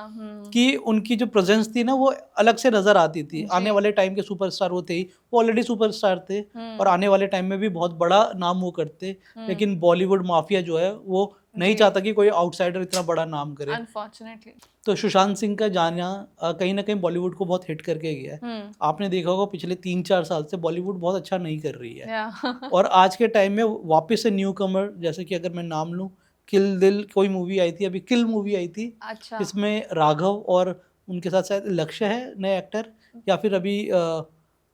कि उनकी जो प्रेजेंस थी ना वो अलग से नज़र आती थी। आने वाले टाइम के सुपरस्टार वो थे ही, वो ऑलरेडी सुपरस्टार थे और आने वाले टाइम में भी बहुत बड़ा नाम वो करते, लेकिन बॉलीवुड माफिया जो है वो नहीं जी। चाहता कि कोई आउटसाइडर इतना बड़ा नाम करे। अनफॉर्चुनेटली। तो सुशांत सिंह का जाना कहीं ना कहीं बॉलीवुड को बहुत हिट करके गया है। आपने देखा होगा पिछले 3-4 साल से बॉलीवुड बहुत अच्छा नहीं कर रही है, या और आज के टाइम में वापस से न्यू कमर, जैसे कि अगर मैं नाम लूँ, किल दिल कोई मूवी आई थी, अभी किल मूवी आई थी, अच्छा। जिसमें राघव और उनके साथ शायद लक्ष्य है नए एक्टर, या फिर अभी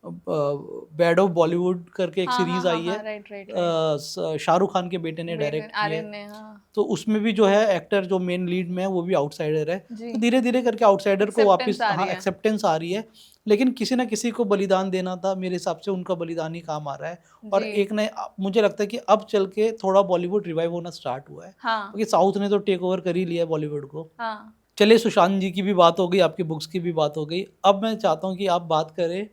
बैड ऑफ बॉलीवुड करके एक हाँ हाँ सीरीज हाँ आई है, हाँ, right right right. Shahrukh Khan के बेटे ने डायरेक्ट की है। आर्यन ने, हाँ तो उसमें भी जो है एक्टर जो मेन लीड में है वो भी आउटसाइडर है। जी। तो धीरे धीरे करके आउटसाइडर को वापस, एक्सेप्टेंस आ हाँ, रही है। एक्सेप्टेंस आ रही है, लेकिन किसी ना किसी को बलिदान देना था, मेरे हिसाब से उनका बलिदान ही काम आ रहा है। और जी। एक ने, मुझे लगता है कि अब चल के थोड़ा बॉलीवुड रिवाइव होना स्टार्ट हुआ है, हाँ क्योंकि साउथ ने तो टेक ओवर कर ही लिया है बॉलीवुड को। हाँ चलिए, सुशांत जी की भी बात हो गई, आपकी बुक्स की भी बात हो गई, अब मैं चाहता हूँ कि आप बात करें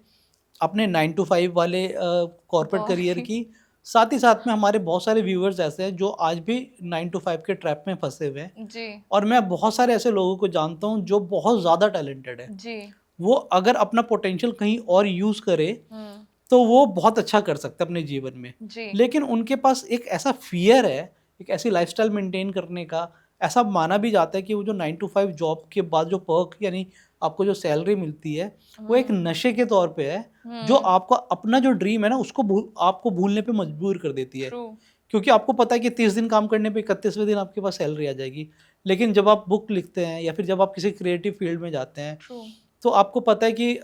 अपने 9 to 5 वाले कॉर्पोरेट करियर बहुत। की। साथ ही साथ में हमारे बहुत सारे व्यूअर्स ऐसे हैं जो आज भी 9 to 5 के ट्रैप में फंसे हुए हैं, जी और मैं बहुत सारे ऐसे लोगों को जानता हूँ जो बहुत ज़्यादा टैलेंटेड है। जी। वो अगर अपना पोटेंशियल कहीं और यूज़ करे हम्म। तो वो बहुत अच्छा कर सकते हैं अपने जीवन में, जी लेकिन उनके पास एक ऐसा फियर है, एक ऐसी लाइफस्टाइल मेंटेन करने का। ऐसा माना भी जाता है कि वो जो 9 to 5 जॉब के बाद जो पर्क, यानी आपको जो सैलरी मिलती है, वो एक नशे के तौर पे है, जो आपको अपना जो ड्रीम है ना उसको आपको भूलने पे मजबूर कर देती है। ट्रू। क्योंकि आपको पता है कि 30 दिन काम करने पे 31वें दिन आपके पास सैलरी आ जाएगी, लेकिन जब आप बुक लिखते हैं या फिर जब आप किसी क्रिएटिव फील्ड में जाते हैं, ट्रू। तो आपको पता है कि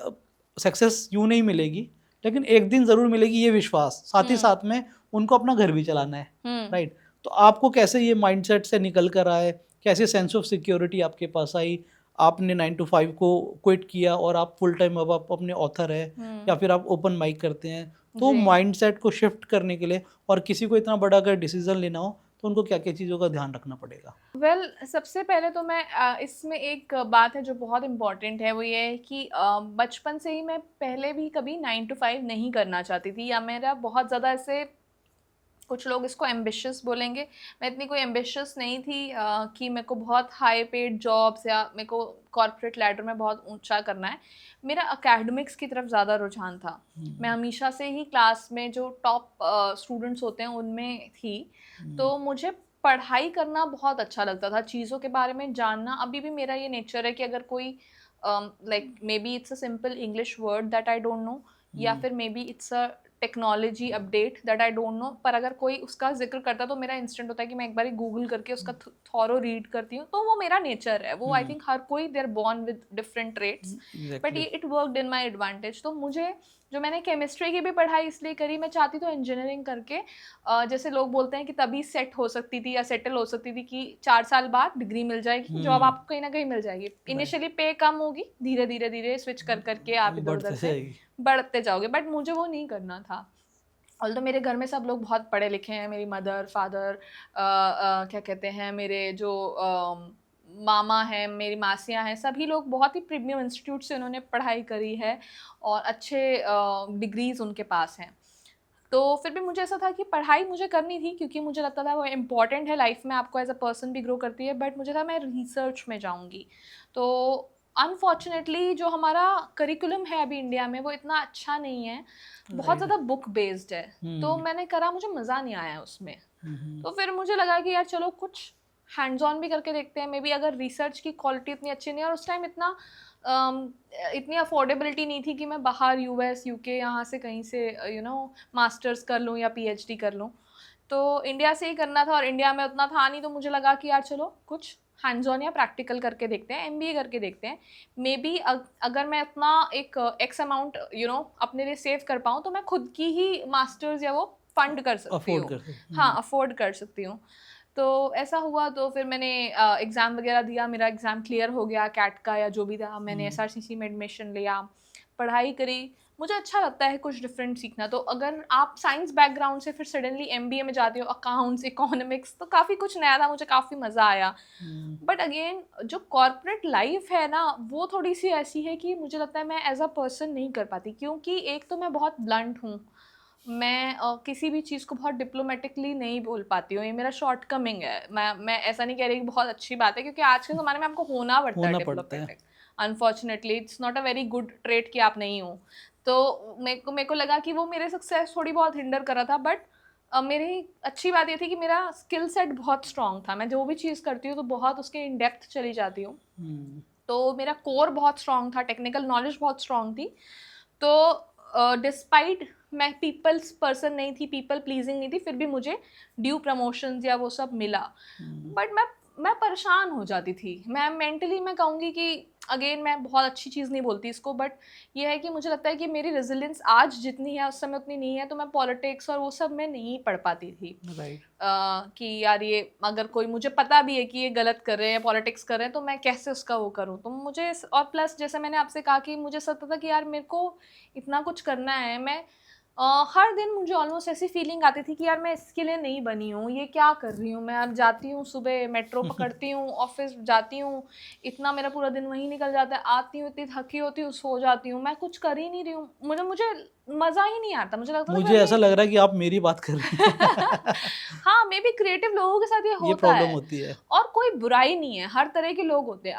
सक्सेस यूं नहीं मिलेगी, लेकिन एक दिन ज़रूर मिलेगी, ये विश्वास। साथ ही साथ में उनको अपना घर भी चलाना है, राइट। तो आपको कैसे ये माइंडसेट से निकल कर आए, कैसे सेंस ऑफ सिक्योरिटी आपके पास आई, आपने 9 to 5 को क्विट किया और आप फुल टाइम अब आप अपने ऑथर हैं या फिर आप ओपन माइक करते हैं, तो जी। माइंडसेट को शिफ्ट करने के लिए और किसी को इतना बड़ा अगर डिसीजन लेना हो तो उनको क्या क्या चीज़ों का ध्यान रखना पड़ेगा? वेल सबसे पहले तो मैं इसमें एक बात है जो बहुत इम्पॉर्टेंट है, वो ये है कि बचपन से ही मैं पहले भी कभी 9 to 5 नहीं करना चाहती थी, या मेरा बहुत ज़्यादा ऐसे, कुछ लोग इसको एम्बिशियस बोलेंगे, मैं इतनी कोई एम्बिशियस नहीं थी कि मेरे को बहुत हाई पेड जॉब्स या मेरे को कॉर्पोरेट लैडर में बहुत ऊंचा करना है। मेरा एकेडमिक्स की तरफ ज़्यादा रुझान था। मैं हमेशा से ही क्लास में जो टॉप स्टूडेंट्स होते हैं उनमें थी, तो मुझे पढ़ाई करना बहुत अच्छा लगता था, चीज़ों के बारे में जानना। अभी भी मेरा ये नेचर है कि अगर कोई like may be it's a simple English word that I don't know, या फिर may be it's a technology update that I don't know, पर अगर कोई उसका जिक्र करता है तो मेरा इंस्टेंट होता है कि मैं एक बार गूगल करके उसका थॉरो रीड करती हूँ। तो वो मेरा नेचर है, वो आई थिंक हर कोई they are born with different traits, but ये it worked in my advantage. तो मुझे, जो मैंने केमिस्ट्री की भी पढ़ाई इसलिए करी, मैं चाहती तो इंजीनियरिंग करके जैसे लोग बोलते हैं कि तभी सेट हो सकती थी या सेटल हो सकती थी कि 4 साल बाद डिग्री मिल जाएगी, जॉब आपको कहीं ना कहीं मिल जाएगी, इनिशियली पे कम होगी, धीरे धीरे धीरे स्विच कर करके आप इधर उधर से बढ़ते जाओगे, बट मुझे वो नहीं करना था। ऑल्दो मेरे घर में सब लोग बहुत पढ़े लिखे हैं, मेरी मदर फादर क्या कहते हैं, मेरे जो मामा हैं, मेरी मासियाँ हैं, सभी लोग बहुत ही प्रीमियम इंस्टीट्यूट से उन्होंने पढ़ाई करी है और अच्छे डिग्रीज़ उनके पास हैं। तो फिर भी मुझे ऐसा था कि पढ़ाई मुझे करनी थी, क्योंकि मुझे लगता था वो इम्पॉर्टेंट है लाइफ में, आपको एज अ पर्सन भी ग्रो करती है, बट मुझे था मैं रिसर्च में जाऊँगी। तो अनफॉर्चुनेटली जो हमारा करिकुलम है अभी इंडिया में वो इतना अच्छा नहीं है, बहुत ज़्यादा बुक बेस्ड है। तो मैंने करा, मुझे मज़ा नहीं आया उसमें। तो फिर मुझे लगा कि यार चलो कुछ हैंड्स ऑन भी करके देखते हैं, मे बी अगर रिसर्च की क्वालिटी इतनी अच्छी नहीं है, और उस टाइम इतनी अफोर्डेबिलिटी नहीं थी कि मैं बाहर यूएस यूके यहाँ से कहीं से मास्टर्स कर लूँ या पीएचडी कर लूँ। तो इंडिया से ही करना था और इंडिया में उतना था नहीं, तो मुझे लगा कि यार चलो कुछ हैंड्स ऑन या प्रैक्टिकल करके देखते हैं, एमबीए करके देखते हैं। मे बी अगर मैं अपना एक एक्स अमाउंट अपने लिए सेव कर पाऊँ तो मैं खुद की ही मास्टर्स या वो फंड कर सकती हूँ। हाँ, अफोर्ड कर सकती हूँ। तो ऐसा हुआ, तो फिर मैंने एग्ज़ाम वगैरह दिया, मेरा एग्ज़ाम क्लियर हो गया कैट का या जो भी था, मैंने एसआरसीसी में एडमिशन लिया, पढ़ाई करी। मुझे अच्छा लगता है कुछ डिफरेंट सीखना। तो अगर आप साइंस बैकग्राउंड से फिर सडनली एमबीए में जाते हो, अकाउंट्स इकोनॉमिक्स, तो काफ़ी कुछ नया था, मुझे काफ़ी मज़ा आया। बट अगेन जो कॉर्पोरेट लाइफ है ना, वो थोड़ी सी ऐसी है कि मुझे लगता है मैं एज अ पर्सन नहीं कर पाती, क्योंकि एक तो मैं बहुत ब्लंट हूँ, मैं किसी भी चीज़ को बहुत डिप्लोमेटिकली नहीं बोल पाती हूँ, ये मेरा शॉर्ट कमिंग है। मैं ऐसा नहीं कह रही कि बहुत अच्छी बात है, क्योंकि आज के ज़माने में आपको होना पड़ता है diplomatic. Unfortunately it's not a very good trait कि आप नहीं हो। तो मेरे को लगा कि वो मेरे सक्सेस थोड़ी बहुत हिंडर कर रहा था, बट मेरी अच्छी बात ये थी कि मेरा स्किल सेट बहुत स्ट्रांग था। मैं जो भी चीज़ करती हूँ तो बहुत उसके इन डेप्थ चली जाती हूँ। तो मेरा कोर बहुत स्ट्रांग था, टेक्निकल नॉलेज बहुत स्ट्रांग थी। तो डिस्पाइट मैं पीपल्स पर्सन नहीं थी, पीपल प्लीजिंग नहीं थी, फिर भी मुझे ड्यू प्रमोशंस या वो सब मिला। बट मैं परेशान हो जाती थी। मैं मेंटली मैं कहूँगी कि अगेन मैं बहुत अच्छी चीज़ नहीं बोलती इसको, बट ये है कि मुझे लगता है कि मेरी रेजिलियंस आज जितनी है उस समय उतनी नहीं है। तो मैं पॉलिटिक्स और वो सब में नहीं पढ़ पाती थी। राइट। कि यार ये अगर कोई मुझे पता भी है कि ये गलत कर रहे हैं, पॉलिटिक्स कर रहे हैं, तो मैं कैसे उसका वो करूँ। तो मुझे और प्लस जैसे मैंने आपसे कहा कि मुझे सब पता था कि यार मेरे को इतना कुछ करना है। मैं हर दिन मुझे ऑलमोस्ट ऐसी फीलिंग आती थी कि यार मैं इसके लिए नहीं बनी हूँ, ये क्या कर रही हूँ मैं। यार जाती हूँ सुबह, मेट्रो पकड़ती हूँ, ऑफिस जाती हूँ, इतना मेरा पूरा दिन वहीं निकल जाता है। आती हूँ इतनी थकी होती हूँ, सो जाती हूँ, मैं कुछ कर ही नहीं रही हूँ। मुझे मज़ा ही नहीं आता। मुझे लगता था मुझे यार ऐसा लग रहा है कि आप मेरी बात कर रही हैं। हाँ, मे बी क्रिएटिव लोगों के साथ ये ये होता प्रॉब्लम है। होती है। और कोई बुराई नहीं है, हर तरह के लोग होते हैं।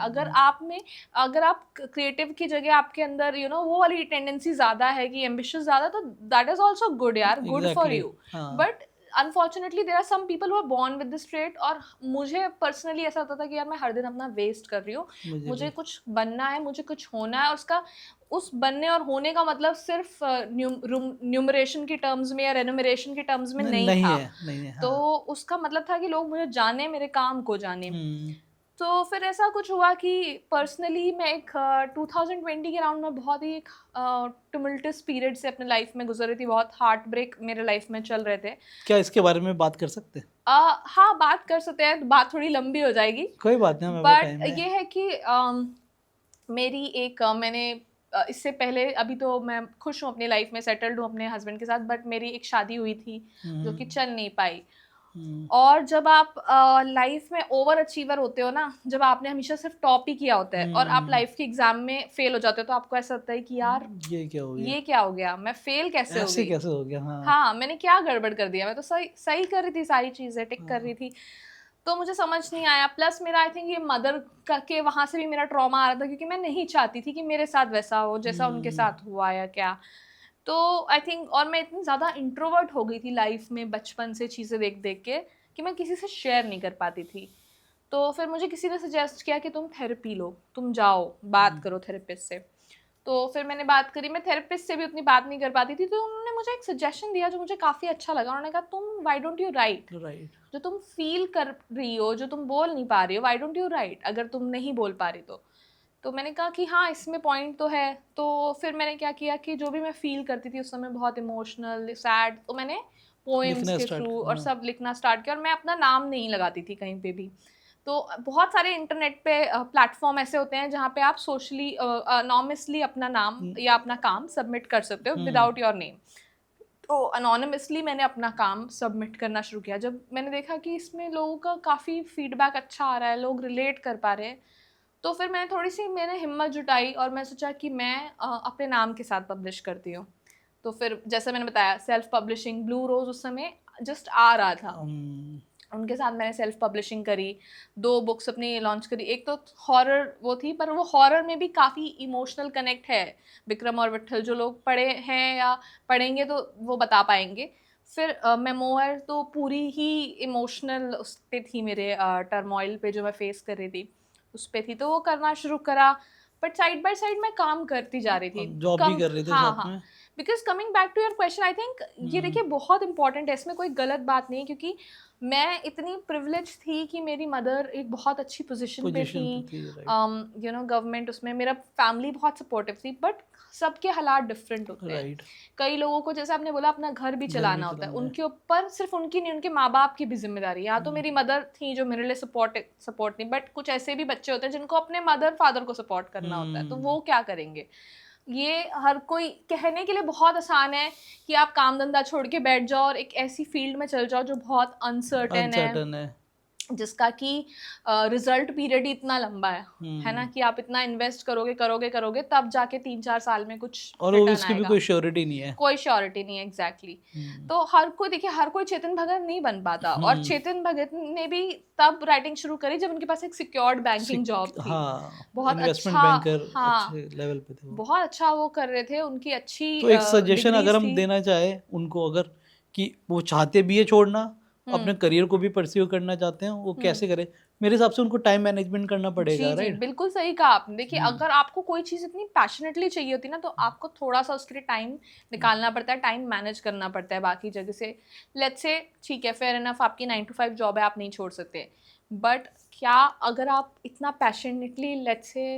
अगर आप क्रिएटिव की जगह आपके अंदर वो वाली टेंडेंसी ज़्यादा है कि एम्बिशियस ज़्यादा, तो दैट इज़ ऑल्सो गुड यार, गुड फॉर एग्जैक्टली। यू। हाँ। But unfortunately there are some people who are born with this trait. और मुझे पर्सनली ऐसा होता था कि यार मैं हर दिन अपना वेस्ट कर रही हूँ। मुझे मुझे भी कुछ बनना है, मुझे कुछ होना है, और उसका उस बनने और होने का मतलब सिर्फ न्यूमरेशन की टर्म्स में या रेनुमरेशन की टर्म्स में नहीं नहीं था। है, नहीं है। तो हाँ। उसका मतलब था कि लोग मुझे जाने, मेरे काम को जाने। हम्म। तो फिर ऐसा कुछ हुआ कि पर्सनली मैं एक 2020 के अराउंड में बहुत ही एक टुमल्टस पीरियड से अपने लाइफ में गुजर रही थी। बहुत हार्ट ब्रेक मेरे लाइफ में चल रहे थे। क्या इसके बारे में बात कर सकते हैं? हाँ, बात कर सकते हैं, बात थोड़ी लंबी हो जाएगी। कोई बात नहीं, हमारे पास बट टाइम है। ये है कि मेरी एक मैंने इससे पहले, अभी तो मैं खुश हूँ अपनी लाइफ में, सेटल्ड हूँ अपने हस्बैंड के साथ, बट मेरी एक शादी हुई थी जो कि चल नहीं पाई। और जब आप लाइफ में ओवर अचीवर होते हो ना, जब आपने हमेशा सिर्फ टॉप ही किया होता है और आप लाइफ के एग्जाम में फेल हो जाते हो, तो आपको ऐसा होता है कि यार ये क्या हो गया, ये क्या हो गया, मैं फेल कैसे हो ऐसे गई। कैसे हो गया। हाँ। हाँ, मैंने क्या गड़बड़ कर दिया, मैं तो सही सही कर रही थी, सारी चीजें टिक कर रही थी। तो मुझे समझ नहीं आया। प्लस मेरा आई थिंक ये मदर का के वहां से भी मेरा ट्रॉमा आ रहा था, क्योंकि मैं नहीं चाहती थी कि मेरे साथ वैसा हो जैसा उनके साथ हुआ या क्या। तो आई थिंक, और मैं इतनी ज़्यादा इंट्रोवर्ट हो गई थी लाइफ में बचपन से चीज़ें देख देख के, कि मैं किसी से शेयर नहीं कर पाती थी। तो फिर मुझे किसी ने सजेस्ट किया कि तुम थेरेपी लो, तुम जाओ बात करो थेरेपिस्ट से। तो फिर मैंने बात करी। मैं थेरेपिस्ट से भी उतनी बात नहीं कर पाती थी, तो उन्होंने मुझे एक सजेशन दिया जो मुझे काफ़ी अच्छा लगा। उन्होंने कहा, तुम why don't you right, right. जो तुम फील कर रही हो, जो तुम बोल नहीं पा रही हो, व्हाई डोंट यू राइट, अगर तुम नहीं बोल पा रही तो मैंने कहा कि हाँ, इसमें पॉइंट तो है। तो फिर मैंने क्या किया कि जो भी मैं फील करती थी उस समय, बहुत इमोशनल, सैड, तो मैंने पोएम्स लिखना के स्टार्ट। थ्रू और हाँ। सब लिखना स्टार्ट किया। और मैं अपना नाम नहीं लगाती थी कहीं पे भी। तो बहुत सारे इंटरनेट पे प्लेटफॉर्म ऐसे होते हैं जहाँ पे आप सोशली अनोनिमसली अपना नाम या अपना काम सबमिट कर सकते हो विदाउट योर नेम। तो अनोनिमसली मैंने अपना काम सबमिट करना शुरू किया। जब मैंने देखा कि इसमें लोगों का काफ़ी फीडबैक अच्छा आ रहा है, लोग रिलेट कर पा रहे हैं, तो फिर मैंने हिम्मत जुटाई और मैं सोचा कि मैं अपने नाम के साथ पब्लिश करती हूँ। तो फिर जैसे मैंने बताया, सेल्फ पब्लिशिंग, ब्लू रोज उस समय जस्ट आ रहा था, उनके साथ मैंने सेल्फ पब्लिशिंग करी। 2 बुक्स अपनी लॉन्च करी। एक तो हॉरर वो थी, पर वो हॉरर में भी काफ़ी इमोशनल कनेक्ट है विक्रम और विट्ठल, जो लोग पढ़े हैं या पढ़ेंगे तो वो बता पाएंगे। फिर मेमोयर तो पूरी ही इमोशनल उस पे थी, मेरे टर्मोइल पे जो मैं फेस कर रही थी उस पे थी, तो वो करना शुरू करा। बट साइड बाय साइड मैं काम करती जा रही थी। जॉब भी कम कर रहे थे हाँ, साथ हाँ। में। Because coming back to your question, I think ये देखिए बहुत इंपॉर्टेंट है, इसमें कोई गलत बात नहीं है, क्योंकि मैं इतनी प्रिविलेज थी कि मेरी मदर एक बहुत अच्छी पोजीशन पे थी। पोजीशन पे थी। राइट। गवर्नमेंट उसमें, मेरा फैमिली बहुत सपोर्टिव थी, बट सबके हालात डिफरेंट होते हैं। राइट। कई लोगों को, जैसे आपने बोला, अपना घर भी घर भी चलाना होता है, चलाना है। उनके ऊपर सिर्फ उनकी नहीं, उनके माँ बाप की भी जिम्मेदारी है। या तो मेरी मदर थी जो मेरे लिए सपोर्ट नहीं, बट कुछ ऐसे भी बच्चे होते हैं जिनको अपने मदर फादर को सपोर्ट करना होता है, तो वो क्या करेंगे। ये हर कोई कहने के लिए बहुत आसान है कि आप काम धंधा छोड़ के बैठ जाओ और एक ऐसी फील्ड में चल जाओ जो बहुत अनसर्टेन है, अनसर्टन है। जिसका कि रिजल्ट पीरियड ही इतना लंबा है ना, कि आप इतना इन्वेस्ट करोगे करोगे करोगे तब जाके 3-4 साल में कुछ और वो रिटर्न इसकी भी आएगा। कोई श्योरिटी नहीं है। कोई श्योरिटी नहीं है, एग्जैक्टली। हम्म, तो हर कोई, देखिए हर कोई चेतन भगत नहीं बन पाता, और हम्म, चेतन भगत ने भी तब राइटिंग शुरू करी जब उनके पास एक सिक्योर्ड बैंकिंग जॉब थी। हाँ, बहुत इन्वेस्टमेंट अच्छा, बैंकर हाँ, अच्छे लेवल पे थे वो। बहुत अच्छा वो कर रहे थे, उनकी अच्छी तो एक सजेशन अगर डिग्रीज हम थी। देना चाहे उनको, अगर कि वो चाहते भी है छोड़ना, अपने हम्म करियर को भी परस्यू करना चाहते हैं, वो हम्म कैसे करें? मेरे हिसाब से उनको टाइम मैनेजमेंट करना पड़ेगा, जी जी, राइट? बिल्कुल सही कहा आपने। देखिए अगर आपको कोई चीज़ इतनी पैशनेटली चाहिए होती है ना, तो आपको थोड़ा सा उसके लिए टाइम निकालना पड़ता है, टाइम मैनेज करना पड़ता है बाकी जगह से। लेट्स से ठीक है, फेयर इनफ, आपकी 9 to 5 जॉब है, आप नहीं छोड़ सकते, बट क्या अगर आप इतना पैशनेटली लेट्स से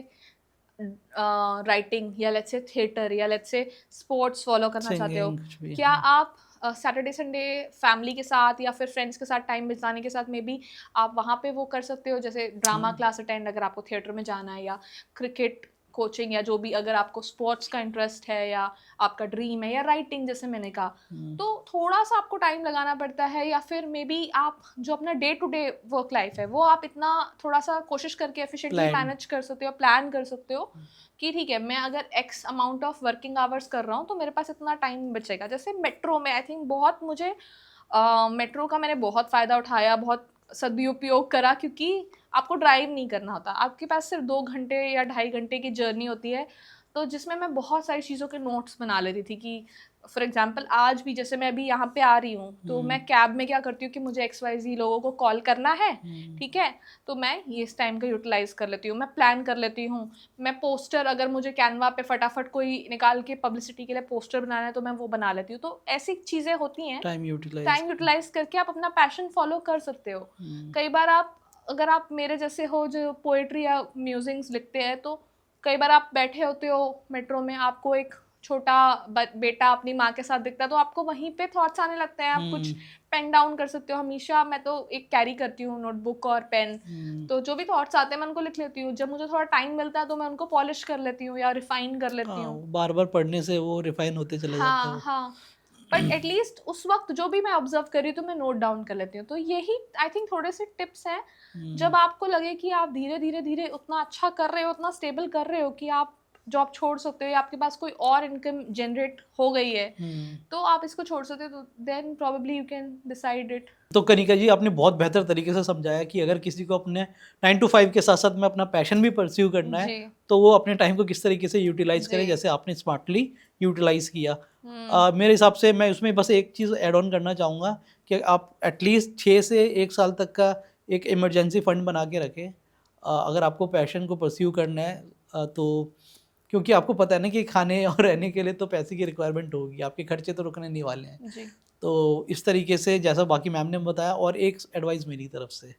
राइटिंग या लेट्स से थिएटर या लेट्स से स्पोर्ट्स फॉलो करना चाहते हो, सिंगिंग कुछ भी, क्या हाँ। आप सैटरडे संडे फैमिली के साथ या फिर फ्रेंड्स के साथ टाइम बिताने के साथ मे बी आप वहाँ पे वो कर सकते हो, जैसे ड्रामा क्लास अटेंड अगर आपको थिएटर में जाना है, या क्रिकेट कोचिंग, या जो भी अगर आपको स्पोर्ट्स का इंटरेस्ट है या आपका ड्रीम है, या राइटिंग जैसे मैंने कहा, तो थोड़ा सा आपको टाइम लगाना पड़ता है। या फिर मे बी आप जो अपना day to day work life है वो आप इतना थोड़ा सा कोशिश करके एफिशिएंटली प्लान। मैनेज कर सकते हो, प्लान कर सकते हो कि ठीक है, मैं अगर x amount of working hours कर रहा हूँ तो मेरे पास इतना टाइम बचेगा। जैसे मेट्रो में आई थिंक बहुत मुझे मेट्रो का मैंने बहुत फ़ायदा उठाया, बहुत सदुपयोग करा, क्योंकि आपको ड्राइव नहीं करना होता, आपके पास सिर्फ 2 घंटे या 2.5 घंटे की जर्नी होती है, तो जिसमें मैं बहुत सारी चीज़ों के नोट्स बना लेती थी। कि फॉर एग्जांपल आज भी जैसे मैं अभी यहाँ पे आ रही हूँ, तो मैं कैब में क्या करती हूँ कि मुझे XYZ लोगों को कॉल करना है, ठीक है, तो मैं ये इस टाइम का यूटिलाइज कर लेती हूँ, मैं प्लान कर लेती हूँ। मैं पोस्टर, अगर मुझे कैनवा पे फटाफट कोई निकाल के पब्लिसिटी के लिए पोस्टर बनाना है तो मैं वो बना लेती हूँ। तो ऐसी चीज़ें होती हैं, टाइम यूटिलाइज। टाइम यूटिलाइज करके आप अपना पैशन फॉलो कर सकते हो। कई बार आप, अगर आप मेरे जैसे हो जो पोएट्री या म्यूजिंग्स लिखते हैं, तो कई बार आप बैठे होते हो मेट्रो में, आपको एक छोटा बेटा अपनी माँ के साथ दिखता है, तो आपको वहीं पे थॉट्स आने लगते हैं, आप कुछ पेन डाउन कर सकते हो। हमेशा मैं तो एक कैरी करती हूँ नोटबुक और पेन, तो जो भी थॉट्स आते हैं मैं उनको लिख लेती हूँ। जब मुझे थोड़ा टाइम मिलता है तो मैं उनको पॉलिश कर लेती हूँ या रिफाइन कर लेती हाँ, हूँ। बार बार पढ़ने से वो रिफाइन होते चले जाता है हाँ वो। हाँ, बट एटलीस्ट उस वक्त जो भी मैं ऑब्जर्व कर रही हूँ तो मैं नोट डाउन कर लेती हूँ। तो यही आई थिंक थोड़े से टिप्स हैं, जब आपको लगे कि आप धीरे धीरे धीरे उतना अच्छा कर रहे हो, उतना स्टेबल कर रहे हो कि आप जॉब छोड़ सकते हो, या आपके पास कोई और इनकम जनरेट हो गई है, तो आप इसको छोड़ सकते हो, तो then probably you can decide it. तो कनिका जी, आपने बहुत बेहतर तरीके से समझाया कि अगर किसी को अपने 9 to 5 के साथ साथ में अपना पैशन भी परस्यू करना जी है, तो वो अपने टाइम को किस तरीके से यूटिलाइज करे, जी। जैसे आपने स्मार्टली यूटिलाइज किया। मेरे हिसाब से मैं उसमें बस एक चीज़ ऐड ऑन करना चाहूँगा कि आप एटलीस्ट 6 से 1 साल तक का एक इमरजेंसी फंड बना के रखें, अगर आपको पैशन को परस्यू करना है, तो क्योंकि आपको पता है ना कि खाने और रहने के लिए तो पैसे की रिक्वायरमेंट होगी, आपके खर्चे तो रुकने नहीं वाले हैं। जी तो इस तरीके से जैसा बाकी मैम ने बताया, और एक एडवाइस मेरी तरफ से,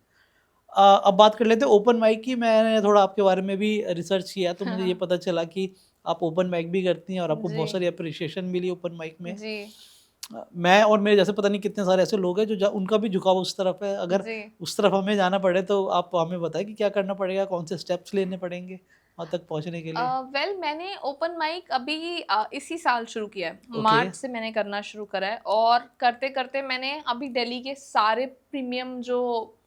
अब बात कर लेते हैं ओपन माइक की। मैंने थोड़ा आपके बारे में भी रिसर्च किया, तो मुझे ये पता चला कि आप ओपन माइक भी करती हैं और आपको जी बहुत सारी अप्रिशिएशन मिली ओपन माइक में। जी मैं और मेरे जैसे पता नहीं कितने सारे ऐसे लोग हैं जो उनका भी झुकाव उस तरफ है। अगर जी। उस तरफ हमें जाना पड़े तो आप हमें बताएं कि क्या करना पड़ेगा, कौन से स्टेप्स लेने पड़ेंगे वहाँ तक पहुँचने के लिए। वेल मैंने ओपन माइक अभी इसी साल शुरू किया है, ओके। मार्च से मैंने करना शुरू करा है, और करते करते मैंने अभी दिल्ली के सारे प्रीमियम जो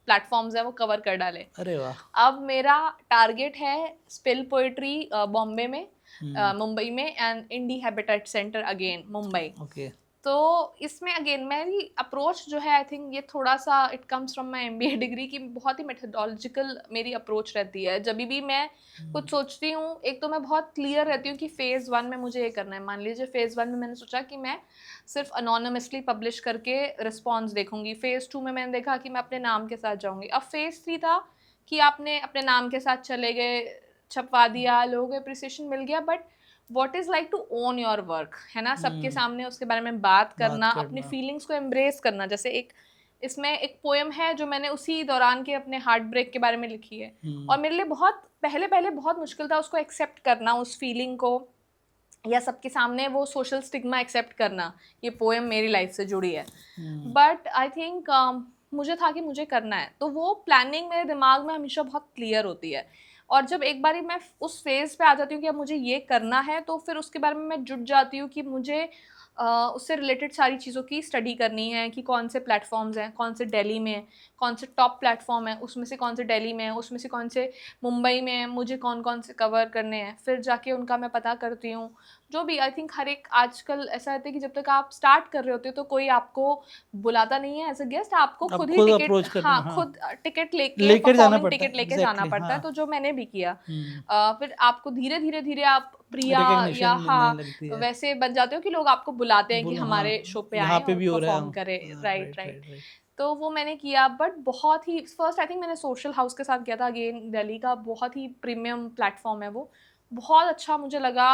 प्लेटफॉर्म्स है वो कवर कर डाले। अरे वाह। अब मेरा टारगेट है स्पिल पोएट्री बॉम्बे में, हम्म। मुंबई में, and India Habitat Centre again Mumbai. Okay. तो इसमें अगेन मेरी अप्रोच जो है, आई थिंक ये थोड़ा सा it comes from my MBA degree की, बहुत ही मेथडोलॉजिकल मेरी अप्रोच रहती है। जब भी मैं कुछ सोचती हूँ, एक तो मैं बहुत क्लियर रहती हूँ कि फेज़ 1 में मुझे ये करना है। मान लीजिए फेज़ 1 में मैंने सोचा कि मैं सिर्फ अनोनिमसली पब्लिश करके रिस्पॉन्स देखूंगी। फेज़ 2 में मैंने देखा कि मैं अपने नाम के साथ जाऊंगी। अब फेज़ 3 था कि आपने अपने नाम के साथ चले गए, छपवा दिया, लोगों को अप्रिसिएशन मिल गया, but what is like to own your work, है ना, सबके सामने उसके बारे में बात बात करना, अपनी करना। फीलिंग्स को एम्ब्रेस करना। जैसे एक इसमें एक पोएम है जो मैंने उसी दौरान के अपने हार्ट ब्रेक के बारे में लिखी है, और मेरे लिए बहुत पहले पहले बहुत मुश्किल था उसको एक्सेप्ट करना, उस फीलिंग को, या सबके सामने वो सोशल स्टिग्मा एक्सेप्ट करना, ये पोएम मेरी लाइफ से जुड़ी है। बट आई थिंक मुझे था कि मुझे करना है, तो वो प्लानिंग मेरे दिमाग में हमेशा बहुत क्लियर होती है। और जब एक बारी मैं उस फेज़ पे आ जाती हूँ कि अब मुझे ये करना है, तो फिर उसके बारे में मैं जुट जाती हूँ कि मुझे उससे रिलेटेड सारी चीज़ों की स्टडी करनी है कि कौन से प्लेटफॉर्म्स हैं, कौन से दिल्ली में हैं, कौन से टॉप प्लेटफॉर्म है, उसमें से कौन से दिल्ली में है, उसमें से कौन से मुंबई में है, मुझे कौन कौन से कवर करने हैं, फिर जाके उनका मैं पता करती हूँ। जो भी आई थिंक हर एक आजकल ऐसा रहता है कि जब तक आप स्टार्ट कर रहे होते हो तो कोई आपको बुलाता नहीं है एज़ अ गेस्ट, आपको आप खुद ही खुद टिकट, अप्रोच करना, हाँ, हाँ, खुद टिकट लेके, लेकर जाना परफॉर्मिंग पड़ता है, टिकट लेके जाना एग्जैक्टली, पड़ता है, हाँ। तो जो मैंने भी किया। हम्म। फिर आपको धीरे धीरे धीरे आप प्रिया या रिकग्निशन मिलने हाँ लगती है। वैसे बन जाते हो कि लोग आपको बुलाते हैं कि बोलो, हाँ, हमारे शो पे यहाँ आएँ पे और भी हो रहा है, परफॉर्म हाँ। करें। हाँ, right, right, right. Right, right. तो वो मैंने किया, बट बहुत ही फर्स्ट आई थिंक मैंने सोशल हाउस के साथ किया था। अगेन दिल्ली का बहुत ही प्रीमियम प्लेटफॉर्म है वो, बहुत अच्छा मुझे लगा।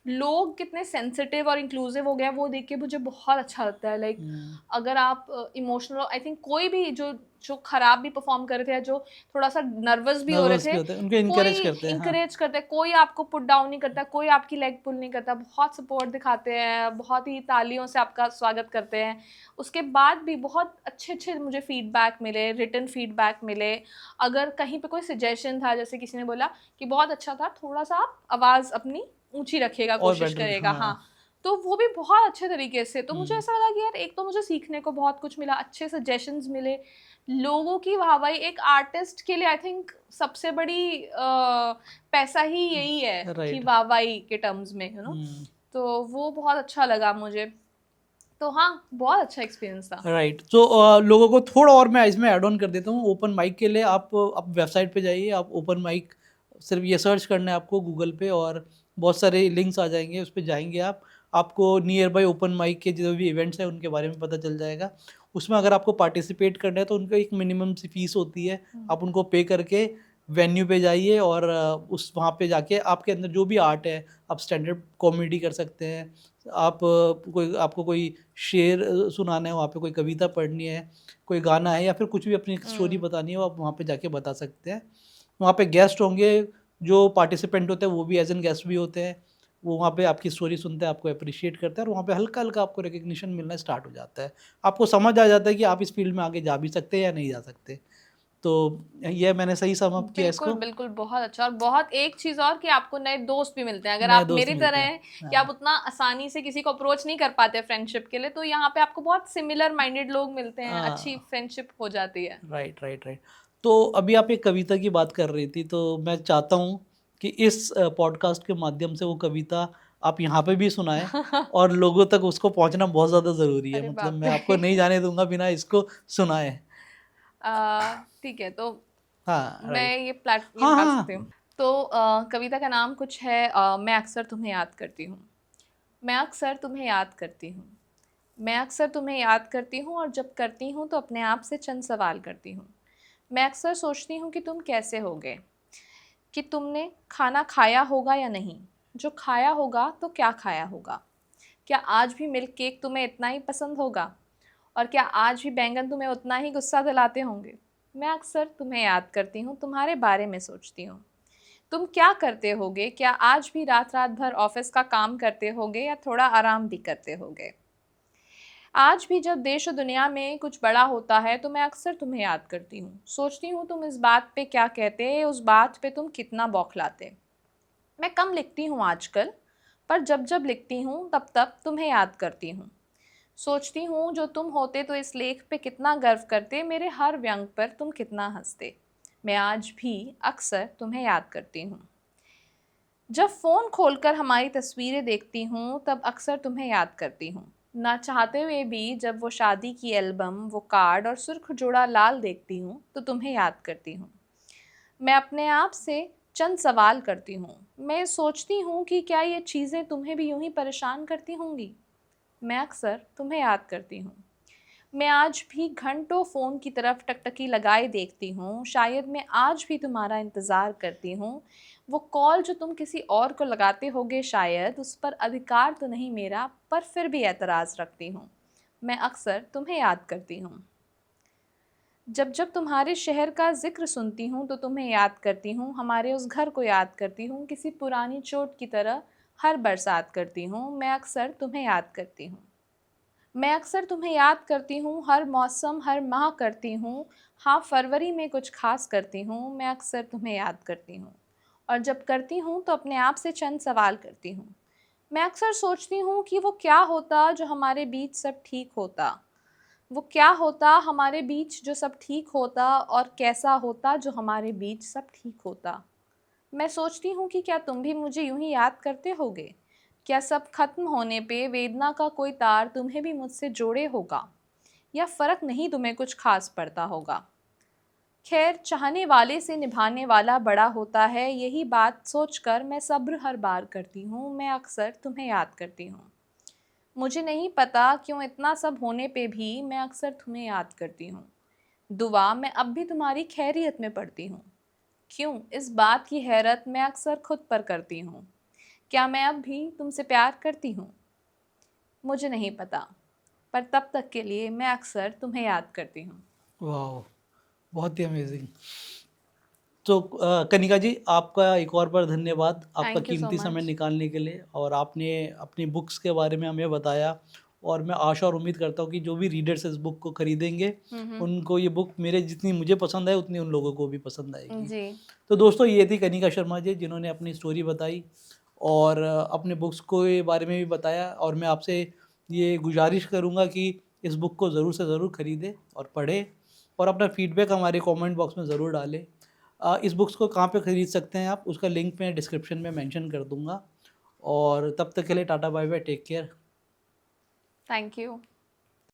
लोग कितने सेंसिटिव और इंक्लूसिव हो गए हैं वो देख के मुझे बहुत अच्छा लगता है। लाइक हम्म। अगर आप इमोशनल, आई थिंक कोई भी जो जो खराब भी परफॉर्म कर रहे थे या जो थोड़ा सा नर्वस भी हो रहे नर्वस भी थे, होते हैं, उनको कोई इनकरेज करते हैं, हाँ। इंकरेज करता है, कोई आपको पुट डाउन नहीं करता, कोई आपकी लेग पुल नहीं करता, बहुत सपोर्ट दिखाते हैं, बहुत ही तालियों से आपका स्वागत करते हैं। उसके बाद भी बहुत अच्छे अच्छे मुझे फीडबैक मिले, रिटन फीडबैक मिले। अगर कहीं पे कोई सजेशन था, जैसे किसी ने बोला कि बहुत अच्छा था, थोड़ा सा आप आवाज़ अपनी ऊँची रखिएगा, और कोशिश बेटर, करिएगा, हाँ। हाँ। तो वो भी बहुत अच्छे तरीके से, तो मुझे हम्म। ऐसा लगा कि यार एक तो मुझे सीखने को बहुत कुछ मिला, अच्छे सजेशंस मिले, लोगों की वाहवाही। एक आर्टिस्ट के लिए आई थिंक सबसे बड़ी पैसा ही यही है कि राइट। वाहवाही के टर्म्स में, हम्म। तो वो बहुत अच्छा लगा मुझे। तो हाँ, बहुत अच्छा एक्सपीरियंस था। राइट, तो लोगों को थोड़ा और मैं इसमें ऐड ऑन कर देता हूँ। ओपन माइक के लिए आप वेबसाइट पे जाइए, आप ओपन माइक सिर्फ ये सर्च करना है आपको गूगल पे, और बहुत सारे लिंक्स आ जाएंगे, उस पर जाएंगे आप, आपको नियर बाई ओपन माइक के जो भी इवेंट्स हैं उनके बारे में पता चल जाएगा। उसमें अगर आपको पार्टिसिपेट करना है तो उनका एक मिनिमम सी फीस होती है, आप उनको पे करके वेन्यू पे जाइए, और उस वहाँ पे जाके आपके अंदर जो भी आर्ट है, आप स्टैंडर्ड कॉमेडी कर सकते हैं, आप कोई आपको कोई शेर सुनाना है, वहाँ पे कोई कविता पढ़नी है, कोई गाना है, या फिर कुछ भी अपनी स्टोरी बतानी है, वो आप वहाँ पे जाके बता सकते हैं। वहाँ पे गेस्ट होंगे, जो पार्टिसिपेंट होते हैं वो भी एज एन गेस्ट भी होते हैं, वो वहाँ पे आपकी स्टोरी सुनते हैं, आपको अप्रिशिएट करते हैं, और वहाँ पे हल्का हल्का आपको रिकग्निशन मिलना स्टार्ट हो जाता है। आपको समझ आ जाता है कि आप इस फील्ड में आगे जा भी सकते हैं या नहीं जा सकते। तो ये मैंने सही सम अप किया बिल्कुल, इसको। बिल्कुल, बहुत अच्छा। और बहुत एक चीज़ और कि आपको नए दोस्त भी मिलते हैं। अगर नए आप दोस्त मेरी तरह मिलते हैं, हैं कि हाँ। आप उतना आसानी से किसी को अप्रोच नहीं कर पाते फ्रेंडशिप के लिए, तो यहाँ पे आपको बहुत सिमिलर माइंडेड लोग मिलते हैं, अच्छी हाँ, फ्रेंडशिप हो जाती है। Right, right, right. तो अभी आप एक कविता की बात कर रही थी, तो मैं चाहता हूँ कि इस पॉडकास्ट के माध्यम से वो कविता आप यहाँ पे भी सुनाएं, और लोगों तक उसको पहुँचना बहुत ज़्यादा ज़रूरी है। अरे मतलब बाप मैं आपको रे! नहीं जाने दूंगा बिना इसको सुनाए। ठीक है, तो हाँ, मैं राइट। ये हाँ, बता सकती हाँ। हूँ। तो कविता का नाम कुछ है, मैं अक्सर तुम्हें याद करती हूँ। मैं अक्सर तुम्हें याद करती हूँ। मैं अक्सर तुम्हें याद करती हूँ, और जब करती हूँ तो अपने आप से चंद सवाल करती हूँ। मैं अक्सर सोचती हूँ कि तुम कैसे होगे, कि तुमने खाना खाया होगा या नहीं, जो खाया होगा तो क्या खाया होगा, क्या आज भी मिल्क केक तुम्हें इतना ही पसंद होगा, और क्या आज भी बैंगन तुम्हें उतना ही गुस्सा दिलाते होंगे। मैं अक्सर तुम्हें याद करती हूँ, तुम्हारे बारे में सोचती हूँ। तुम क्या करते होगे, क्या आज भी रात रात भर ऑफिस का काम करते होगे या थोड़ा आराम भी करते होगे। आज भी जब देश और दुनिया में कुछ बड़ा होता है तो मैं अक्सर तुम्हें याद करती हूँ, सोचती हूँ तुम इस बात पे क्या कहते, उस बात पे तुम कितना बौखलाते। मैं कम लिखती हूँ आजकल, पर जब जब लिखती हूँ तब तब तुम्हें याद करती हूँ। सोचती हूँ जो तुम होते तो इस लेख पे कितना गर्व करते, मेरे हर व्यंग पर तुम कितना हंसते। मैं आज भी अक्सर तुम्हें याद करती हूँ। जब फ़ोन खोलकर हमारी तस्वीरें देखती हूँ तब अक्सर तुम्हें याद करती हूँ। ना चाहते हुए भी जब वो शादी की एल्बम, वो कार्ड और सुर्ख जोड़ा लाल देखती हूँ तो तुम्हें याद करती हूँ। मैं अपने आप से चंद सवाल करती हूँ। मैं सोचती हूँ कि क्या ये चीज़ें तुम्हें भी यूं ही परेशान करती होंगी। मैं अक्सर तुम्हें याद करती हूँ। मैं आज भी घंटों फ़ोन की तरफ टकटकी लगाए देखती हूँ, शायद मैं आज भी तुम्हारा इंतज़ार करती हूँ। वो कॉल जो तुम किसी और को लगाते होगे, शायद उस पर अधिकार तो नहीं मेरा, पर फिर भी एतराज़ रखती हूँ। मैं अक्सर तुम्हें याद करती हूँ। जब जब तुम्हारे शहर का ज़िक्र सुनती हूँ तो तुम्हें याद करती हूँ, हमारे उस घर को याद करती हूँ, किसी पुरानी चोट की तरह हर बरसात करती हूँ। मैं अक्सर तुम्हें याद करती हूँ। मैं अक्सर तुम्हें याद करती हूँ, हर मौसम हर माह करती हूँ। हाँ, फरवरी में कुछ खास करती हूँ। मैं अक्सर तुम्हें याद करती हूँ, और जब करती हूँ तो अपने आप से चंद सवाल करती हूँ। मैं अक्सर सोचती हूँ कि वो क्या होता जो हमारे बीच सब ठीक होता, वो क्या होता हमारे बीच जो सब ठीक होता, और कैसा होता जो हमारे बीच सब ठीक होता। मैं सोचती हूँ कि क्या तुम भी मुझे यूं ही याद करते होगे? क्या सब खत्म होने पे वेदना का कोई तार तुम्हें भी मुझसे जोड़े होगा, या फर्क नहीं तुम्हें कुछ खास पड़ता होगा? खैर, चाहने वाले से निभाने वाला बड़ा होता है, यही बात सोचकर मैं सब्र हर बार करती हूँ, मैं अक्सर तुम्हें याद करती हूँ। मुझे नहीं पता क्यों इतना सब होने पे भी मैं अक्सर तुम्हें याद करती हूँ। दुआ मैं अब भी तुम्हारी खैरियत में पढ़ती हूँ। क्यों, इस बात की हैरत मैं अक्सर खुद पर करती हूँ। क्या मैं अब भी तुमसे प्यार करती हूँ? मुझे नहीं पता, पर तब तक के लिए मैं अक्सर तुम्हें याद करती हूँ। वाह, बहुत ही अमेजिंग। तो कनिका जी, आपका एक और बार धन्यवाद आपका थैंक यू सो कीमती समय मच। निकालने के लिए, और आपने अपनी बुक्स के बारे में हमें बताया। और मैं आशा और उम्मीद करता हूँ कि जो भी रीडर्स इस बुक को खरीदेंगे, उनको ये बुक मेरे जितनी मुझे पसंद है उतनी उन लोगों को भी पसंद आएगी। जी। तो दोस्तों, ये थी कनिका शर्मा जी, जिन्होंने अपनी स्टोरी बताई और अपने बुक्स के बारे में भी बताया। और मैं आपसे ये गुजारिश करूँगा कि इस बुक को ज़रूर से ज़रूर ख़रीदें और पढ़ें, और अपना फीडबैक हमारे कमेंट बॉक्स में ज़रूर डालें। इस बुक्स को कहाँ पे ख़रीद सकते हैं आप, उसका लिंक मैं डिस्क्रिप्शन में मेंशन कर दूँगा। और तब तक के लिए tata bye bye, take care. Thank you.